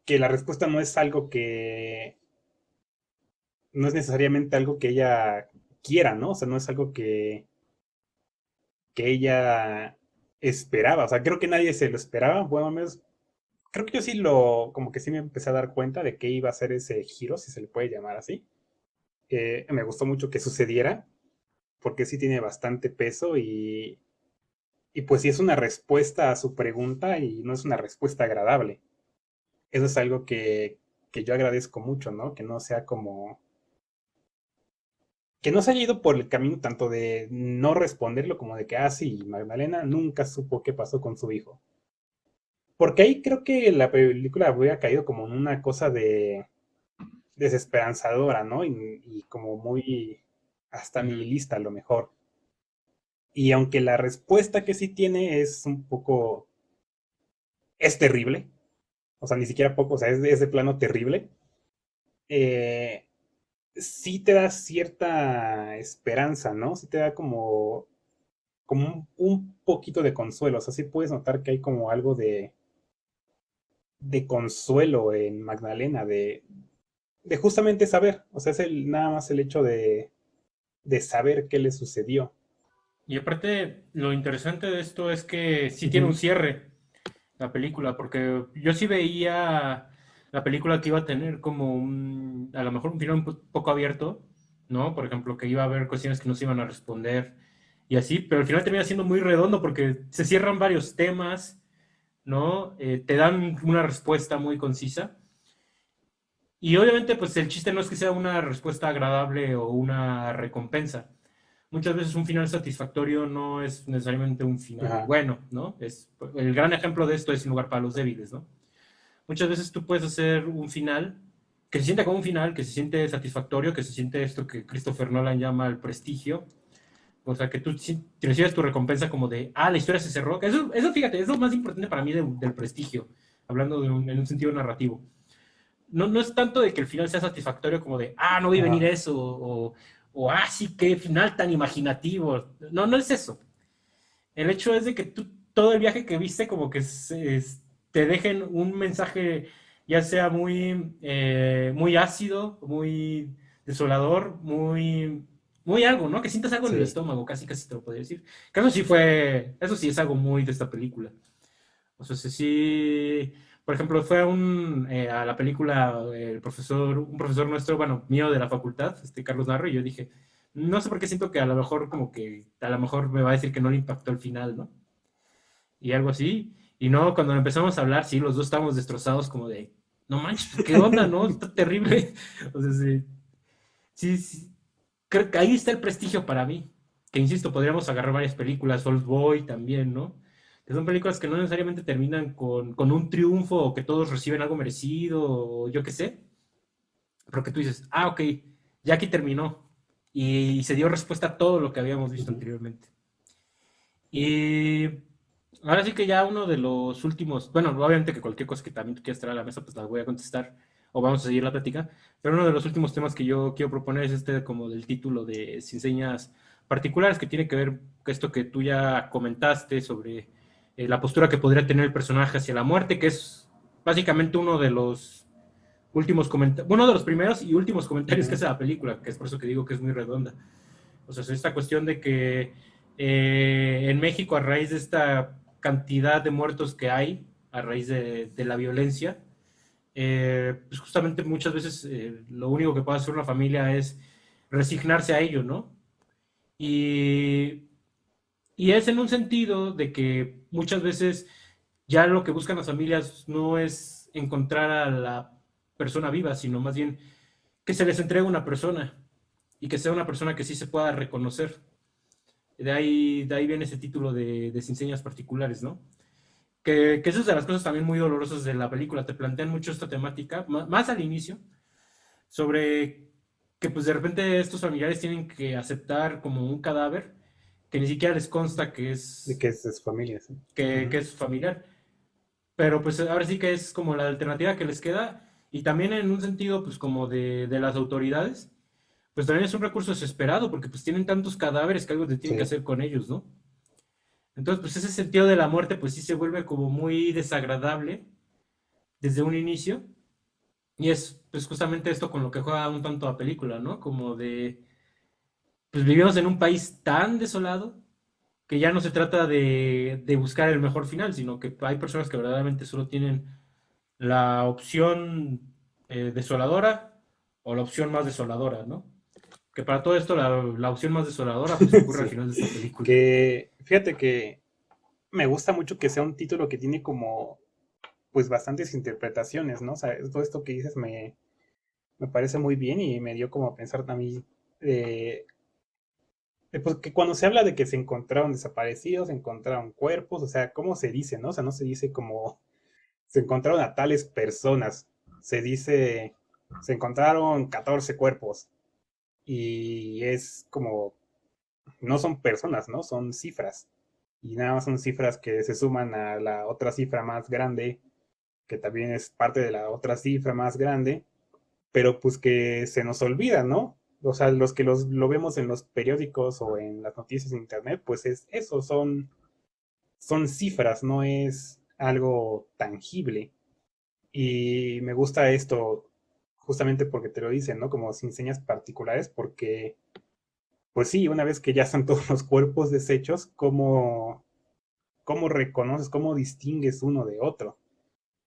la respuesta no es algo no es necesariamente algo que ella quiera, ¿no? O sea, no es algo que ella esperaba, o sea, creo que nadie se lo esperaba, bueno, al menos creo que yo sí como que sí me empecé a dar cuenta de que iba a ser ese giro, si se le puede llamar así. Me gustó mucho que sucediera, porque sí tiene bastante peso y pues sí es una respuesta a su pregunta y no es una respuesta agradable. Eso es algo que yo agradezco mucho, ¿no? Que no sea como, que no se haya ido por el camino tanto de no responderlo como de que, ah, sí, Magdalena nunca supo qué pasó con su hijo. Porque ahí creo que la película habría caído como en una cosa de desesperanzadora, ¿no? Y como muy hasta Ujú. nihilista a lo mejor. Y aunque la respuesta que sí tiene es un poco, es terrible, o sea, ni siquiera poco, o sea, es de plano terrible, eh, sí te da cierta esperanza, ¿no? Sí te da como un poquito de consuelo, o sea, sí puedes notar que hay como algo de consuelo en Magdalena, de justamente saber, o sea, es nada más el hecho de saber qué le sucedió. Y aparte, lo interesante de esto es que sí tiene un Ujú. cierre la película, porque yo sí veía la película que iba a tener como a lo mejor un final un poco abierto, ¿no? Por ejemplo, que iba a haber cuestiones que no se iban a responder y así, pero al final termina siendo muy redondo porque se cierran varios temas, ¿no? Te dan una respuesta muy concisa. Y obviamente, pues el chiste no es que sea una respuesta agradable o una recompensa. Muchas veces un final satisfactorio no es necesariamente un final Ajá. bueno, ¿no? El gran ejemplo de esto es Sin lugar para los débiles, ¿no? Muchas veces tú puedes hacer un final que se siente como un final, que se siente satisfactorio, que se siente esto que Christopher Nolan llama el prestigio. O sea, que tú te recibes tu recompensa como de, la historia se cerró. Eso fíjate, es lo más importante para mí del prestigio, hablando en un sentido narrativo. No, no es tanto de que el final sea satisfactorio como de, no vi venir Ajá. eso, sí, qué final tan imaginativo. No, no es eso. El hecho es de que tú, todo el viaje que viste, como que te dejen un mensaje, ya sea muy ácido, muy desolador, muy algo, ¿no? Que sientas algo en el Sí. estómago, casi, casi te lo podría decir. Que eso sí es algo muy de esta película. O sea, sí, por ejemplo, fue a la película un profesor nuestro, bueno, mío de la facultad, Carlos Narro, y yo dije, no sé por qué siento que a lo mejor como que a lo mejor me va a decir que no le impactó el final, ¿no? Y algo así. Y no, cuando empezamos a hablar, sí, los dos estábamos destrozados como de, no manches, ¿qué onda, no? Está terrible. O sea, sí, sí, sí. Creo que ahí está el prestigio para mí. Que insisto, podríamos agarrar varias películas, Old Boy también, ¿no? Que son películas que no necesariamente terminan con un triunfo o que todos reciben algo merecido o yo qué sé. Pero que tú dices, ah, ok, ya aquí terminó. Y se dio respuesta a todo lo que habíamos visto Ujú. anteriormente. Y ahora sí que ya uno de los últimos, bueno, obviamente que cualquier cosa que también tú quieras traer a la mesa, pues la voy a contestar o vamos a seguir la plática, pero uno de los últimos temas que yo quiero proponer es este como del título de Sin Señas Particulares, que tiene que ver con esto que tú ya comentaste sobre la postura que podría tener el personaje hacia la muerte, que es básicamente uno de los últimos comentarios, uno de los primeros y últimos comentarios que Ujú. hace la película, que es por eso que digo que es muy redonda. O sea, es esta cuestión de que en México, a raíz de esta cantidad de muertos que hay, a raíz de la violencia, pues justamente muchas veces lo único que puede hacer una familia es resignarse a ello, ¿no? Y, y es en un sentido de que muchas veces ya lo que buscan las familias no es encontrar a la persona viva, sino más bien que se les entregue una persona y que sea una persona que sí se pueda reconocer. De ahí viene ese título de Sin Señas Particulares, ¿no? Que eso es de las cosas también muy dolorosas de la película. Te plantean mucho esta temática, más al inicio, sobre que pues de repente estos familiares tienen que aceptar como un cadáver que ni siquiera les consta De que es de su familia, sí. que Ujú. es familiar. Pero pues ahora sí que es como la alternativa que les queda y también en un sentido pues como de las autoridades, pues también es un recurso desesperado porque pues tienen tantos cadáveres que algo te tienen que Sí. hacer con ellos, ¿no? Entonces, pues ese sentido de la muerte, pues sí se vuelve como muy desagradable desde un inicio. Y es pues justamente esto con lo que juega un tanto la película, ¿no? Como de, pues vivimos en un país tan desolado que ya no se trata de buscar el mejor final, sino que hay personas que verdaderamente solo tienen la opción desoladora o la opción más desoladora, ¿no? Que para todo esto la opción más desoladora pues ocurre al Sí. final de esta película. Que fíjate que me gusta mucho que sea un título que tiene como pues bastantes interpretaciones, ¿no? O sea, todo esto que dices me parece muy bien y me dio como a pensar también pues que cuando se habla de que se encontraron desaparecidos, se encontraron cuerpos, o sea, ¿cómo se dice, no? O sea, no se dice como se encontraron a tales personas, se dice se encontraron 14 cuerpos y es como no son personas, ¿no? Son cifras. Y nada más son cifras que se suman a la otra cifra más grande, que también es parte de la otra cifra más grande, pero pues que se nos olvida, ¿no? O sea, los que lo vemos en los periódicos o en las noticias de internet, pues es eso, son cifras, no es algo tangible. Y me gusta esto justamente porque te lo dicen, ¿no? Como sin señas particulares, porque pues sí, una vez que ya están todos los cuerpos deshechos, ¿cómo reconoces, cómo distingues uno de otro?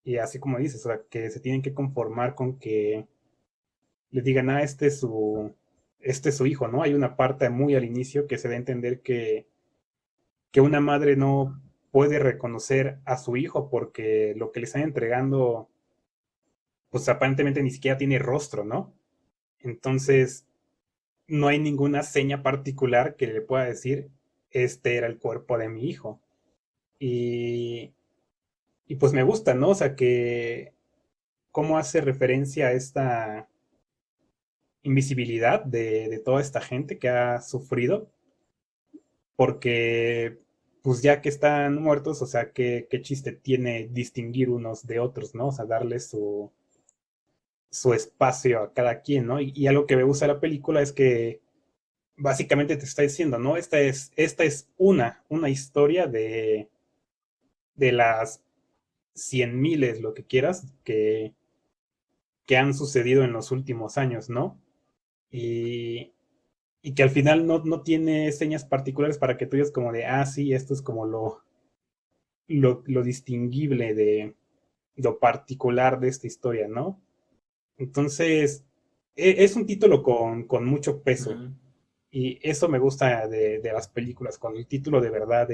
Y así como dices, o sea, que se tienen que conformar con que le digan, ah, este es su hijo, ¿no? Hay una parte muy al inicio que se da a entender que una madre no puede reconocer a su hijo porque lo que le están entregando, pues aparentemente ni siquiera tiene rostro, ¿no? Entonces, no hay ninguna seña particular que le pueda decir, este era el cuerpo de mi hijo. Y, y pues me gusta, ¿no? O sea, que cómo hace referencia a esta invisibilidad de toda esta gente que ha sufrido, porque pues ya que están muertos, o sea, qué chiste tiene distinguir unos de otros, ¿no? O sea, darle su espacio a cada quien, ¿no? Y algo que me gusta de la película es que básicamente te está diciendo, ¿no? Esta es una historia de las cien miles, lo que quieras, que han sucedido en los últimos años, ¿no? Y, y que al final no tiene señas particulares para que tú digas como de, ah, sí, esto es como lo distinguible de lo particular de esta historia, ¿no? Entonces, es un título con mucho peso Ujú. y eso me gusta de las películas, cuando el título de verdad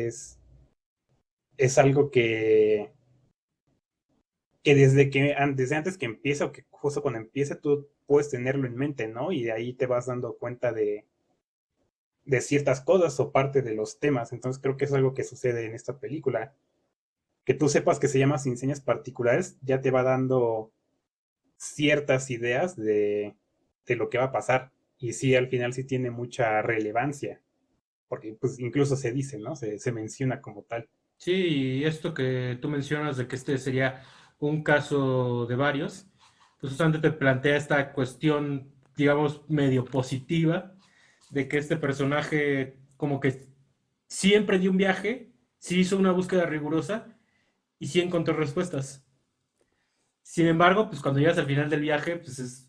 es algo que desde antes que empiece o que justo cuando empiece tú puedes tenerlo en mente, ¿no? Y de ahí te vas dando cuenta de ciertas cosas o parte de los temas. Entonces creo que es algo que sucede en esta película. Que tú sepas que se llama Sin Señas Particulares ya te va dando ciertas ideas de lo que va a pasar. Y sí, al final sí tiene mucha relevancia, porque pues incluso se dice, ¿no? Se menciona como tal. Sí, y esto que tú mencionas de que este sería un caso de varios, pues justamente te plantea esta cuestión, digamos, medio positiva, de que este personaje como que sí emprendió un viaje, sí hizo una búsqueda rigurosa y sí encontró respuestas. Sin embargo, pues cuando llegas al final del viaje, pues es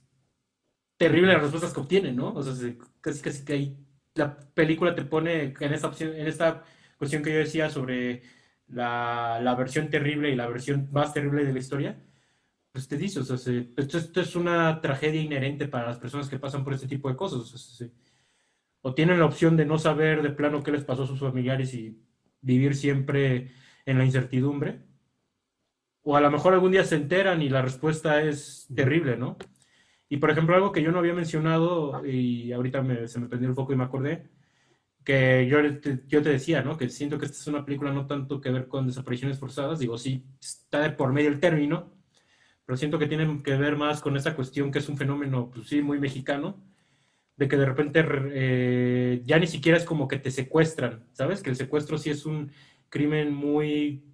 terrible las respuestas que obtiene, ¿no? O sea, casi que ahí la película te pone en esta opción, en esta cuestión que yo decía sobre la versión terrible y la versión más terrible de la historia, pues te dice, o sea, esto es una tragedia inherente para las personas que pasan por este tipo de cosas. O sea, o tienen la opción de no saber de plano qué les pasó a sus familiares y vivir siempre en la incertidumbre, o a lo mejor algún día se enteran y la respuesta es terrible, ¿no? Y por ejemplo, algo que yo no había mencionado y ahorita se me prendió el foco y me acordé, que yo te decía, ¿no? Que siento que esta es una película no tanto que ver con desapariciones forzadas, digo, sí, está de por medio el término, pero siento que tiene que ver más con esa cuestión que es un fenómeno, pues sí, muy mexicano, de que de repente ya ni siquiera es como que te secuestran, ¿sabes? Que el secuestro sí es un crimen muy,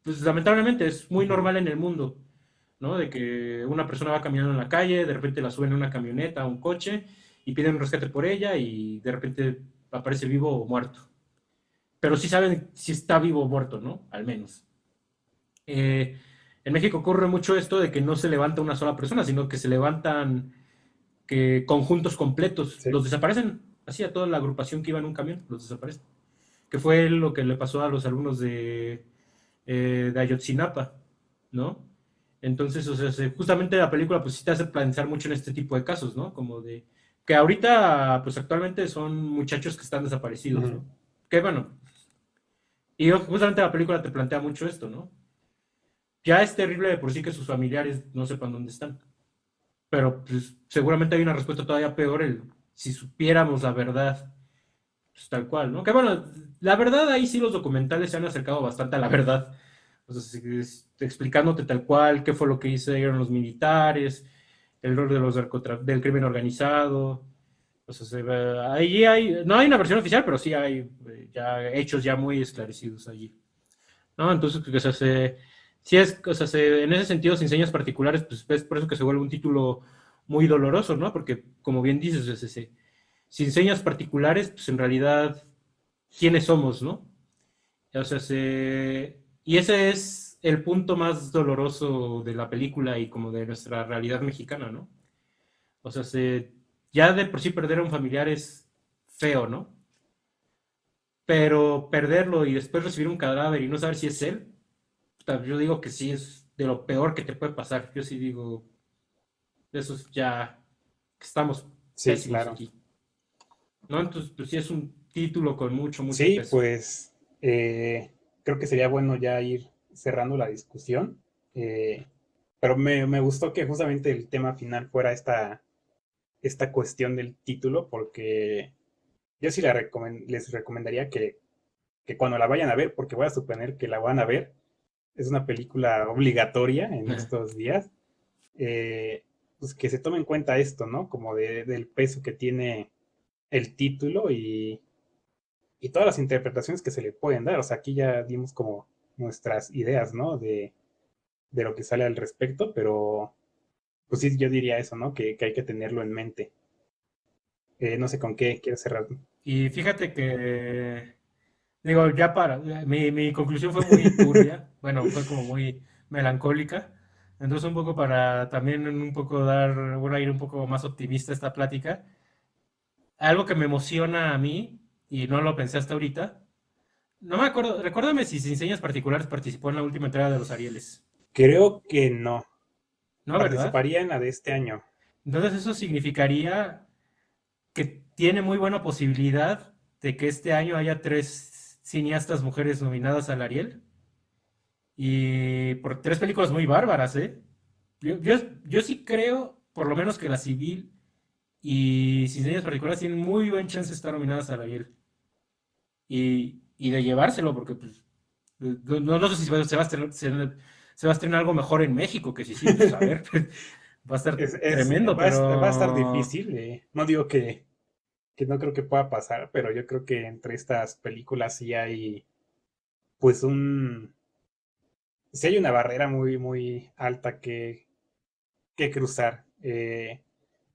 pues lamentablemente es muy Ujú. normal en el mundo, ¿no? De que una persona va caminando en la calle, de repente la suben en una camioneta, a un coche, y piden un rescate por ella, y de repente aparece vivo o muerto. Pero sí saben si está vivo o muerto, ¿no? Al menos. Eh, en México ocurre mucho esto de que no se levanta una sola persona, sino que se levantan conjuntos completos. Sí, Los desaparecen, así a toda la agrupación que iba en un camión, los desaparecen. Que fue lo que le pasó a los alumnos de Ayotzinapa, ¿no? Entonces, o sea, justamente la película pues sí te hace pensar mucho en este tipo de casos, ¿no? Como de que ahorita, pues actualmente son muchachos que están desaparecidos, ujú. ¿no? Que bueno, y justamente la película te plantea mucho esto, ¿no? Ya es terrible de por sí que sus familiares no sepan dónde están, pero pues seguramente hay una respuesta todavía peor si supiéramos la verdad, pues tal cual, ¿no? Que bueno, la verdad ahí sí los documentales se han acercado bastante a la verdad, o sea, explicándote tal cual qué fue lo que hicieron los militares, el rol de del crimen organizado. O sea, ahí no hay una versión oficial, pero sí hay ya hechos ya muy esclarecidos allí. ¿No? Entonces, o sea, sí es, o sea, en ese sentido, sin señas particulares, pues es por eso que se vuelve un título muy doloroso, ¿no? Porque, como bien dices, sin señas particulares, pues en realidad, ¿quiénes somos, no? O sea, y ese es el punto más doloroso de la película y como de nuestra realidad mexicana, ¿no? O sea, ya de por sí perder a un familiar es feo, ¿no? Pero perderlo y después recibir un cadáver y no saber si es él, yo digo que sí es de lo peor que te puede pasar. Yo sí digo, eso es ya que estamos Sí, pésimos claro. aquí, ¿no? Entonces, pues sí es un título con mucho, mucho Sí, peso. pues creo que sería bueno ya ir cerrando la discusión, eh, pero me gustó que justamente el tema final fuera esta cuestión del título, porque yo sí les recomendaría que cuando la vayan a ver, porque voy a suponer que la van a ver, es una película obligatoria en estos días, pues que se tome en cuenta esto, ¿no? Como del peso que tiene el título y todas las interpretaciones que se le pueden dar. O sea, aquí ya dimos como nuestras ideas, ¿no? De lo que sale al respecto, pero pues sí, yo diría eso, ¿no? Que hay que tenerlo en mente. No sé con qué quiero cerrar. Y fíjate que, digo, mi conclusión fue muy turbia, bueno, fue como muy melancólica. Entonces, un poco para también un poco dar un aire un poco más optimista a esta plática. Algo que me emociona a mí, y no lo pensé hasta ahorita, no me acuerdo, recuérdame si Sin Señas Particulares participó en la última entrega de los Arieles. Creo que no. ¿No, verdad? Participaría en la de este año. Entonces eso significaría que tiene muy buena posibilidad de que este año haya tres cineastas mujeres nominadas al Ariel. Y por tres películas muy bárbaras, ¿eh? Yo sí creo, por lo menos, que La Civil y Sin Señas Particulares tienen muy buen chance de estar nominadas a la Biel. Y de llevárselo, porque pues, no sé si se va a estrenar algo mejor en México, que si sí, pues a ver, va a estar tremendo, Va a estar pero difícil. No digo que no creo que pueda pasar, pero yo creo que entre estas películas sí hay, pues sí hay una barrera muy, muy alta que cruzar.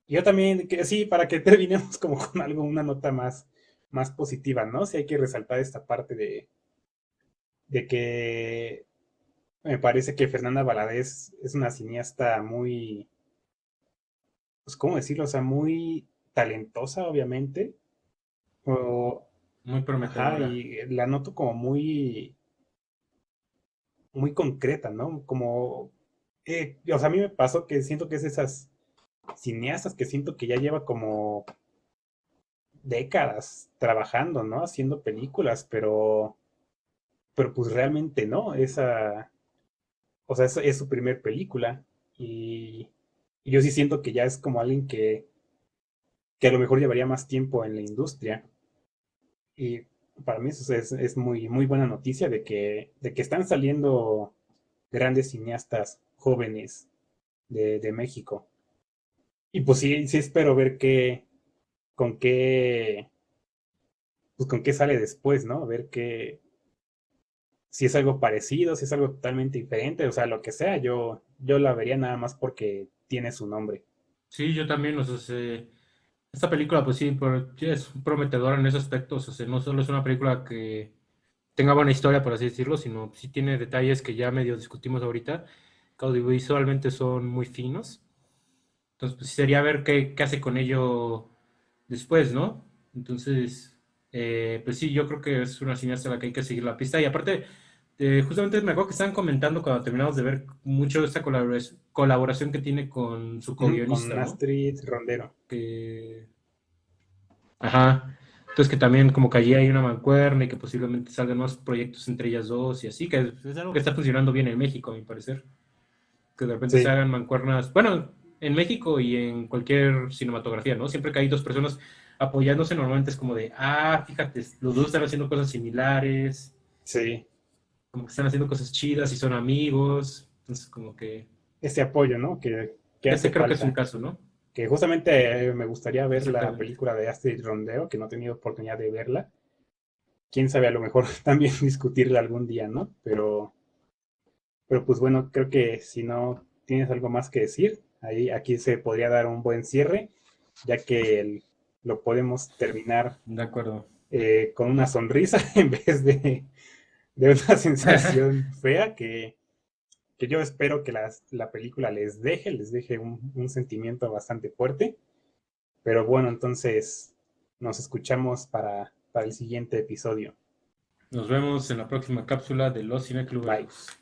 Yo también, que sí, para que terminemos como con algo, una nota más positiva, ¿no? Sí hay que resaltar esta parte de que me parece que Fernanda Valadez es una cineasta muy, pues, ¿cómo decirlo? O sea, muy talentosa, obviamente. O, muy ajá, prometedora. y la noto como muy concreta, ¿no? Como, o sea, a mí me pasó que siento que es esas cineastas que siento que ya lleva como décadas trabajando, ¿no? Haciendo películas, pero pues realmente no, o sea, es su primer película y, y yo sí siento que ya es como alguien que a lo mejor llevaría más tiempo en la industria y para mí eso es muy, muy buena noticia de que están saliendo grandes cineastas jóvenes de México. Y pues sí, sí espero ver con qué, pues con qué sale después, ¿no? Ver si es algo parecido, si es algo totalmente diferente, o sea, lo que sea, yo la vería nada más porque tiene su nombre. Sí, yo también, o sea, esta película, pues sí, sí es prometedora en ese aspecto, o sea, no solo es una película que tenga buena historia, por así decirlo, sino sí tiene detalles que ya medio discutimos ahorita, que audiovisualmente son muy finos. Entonces, pues sí sería ver qué hace con ello después, ¿no? Entonces, pues sí, yo creo que es una cineasta a la que hay que seguir la pista. Y aparte, justamente me acuerdo que estaban comentando cuando terminamos de ver mucho esta colaboración que tiene con su Ujú, co-guionista, con ¿no? Astrid Rondero. Que, ajá. Entonces que también como que allí hay una mancuerna y que posiblemente salgan más proyectos entre ellas dos y así, que es algo que está funcionando bien en México, a mi parecer. Que de repente se Sí, hagan mancuernas, bueno, en México y en cualquier cinematografía, ¿no? Siempre que hay dos personas apoyándose, normalmente es como de, fíjate, los dos están haciendo cosas similares, sí, como que están haciendo cosas chidas y son amigos, entonces como que ese apoyo, ¿no? Que hace este creo que es un falta. caso, ¿no? Que justamente me gustaría ver la Exactamente. película de Astrid Rondero, que no he tenido oportunidad de verla. Quién sabe, a lo mejor también discutirla algún día, ¿no? Pero pues bueno, creo que si no tienes algo más que decir, ahí aquí se podría dar un buen cierre, ya que lo podemos terminar De acuerdo. con una sonrisa en vez de una sensación fea que yo espero que la película les deje un sentimiento bastante fuerte. Pero bueno, entonces nos escuchamos para el siguiente episodio. Nos vemos en la próxima cápsula de Los Bye. Cinecluberos.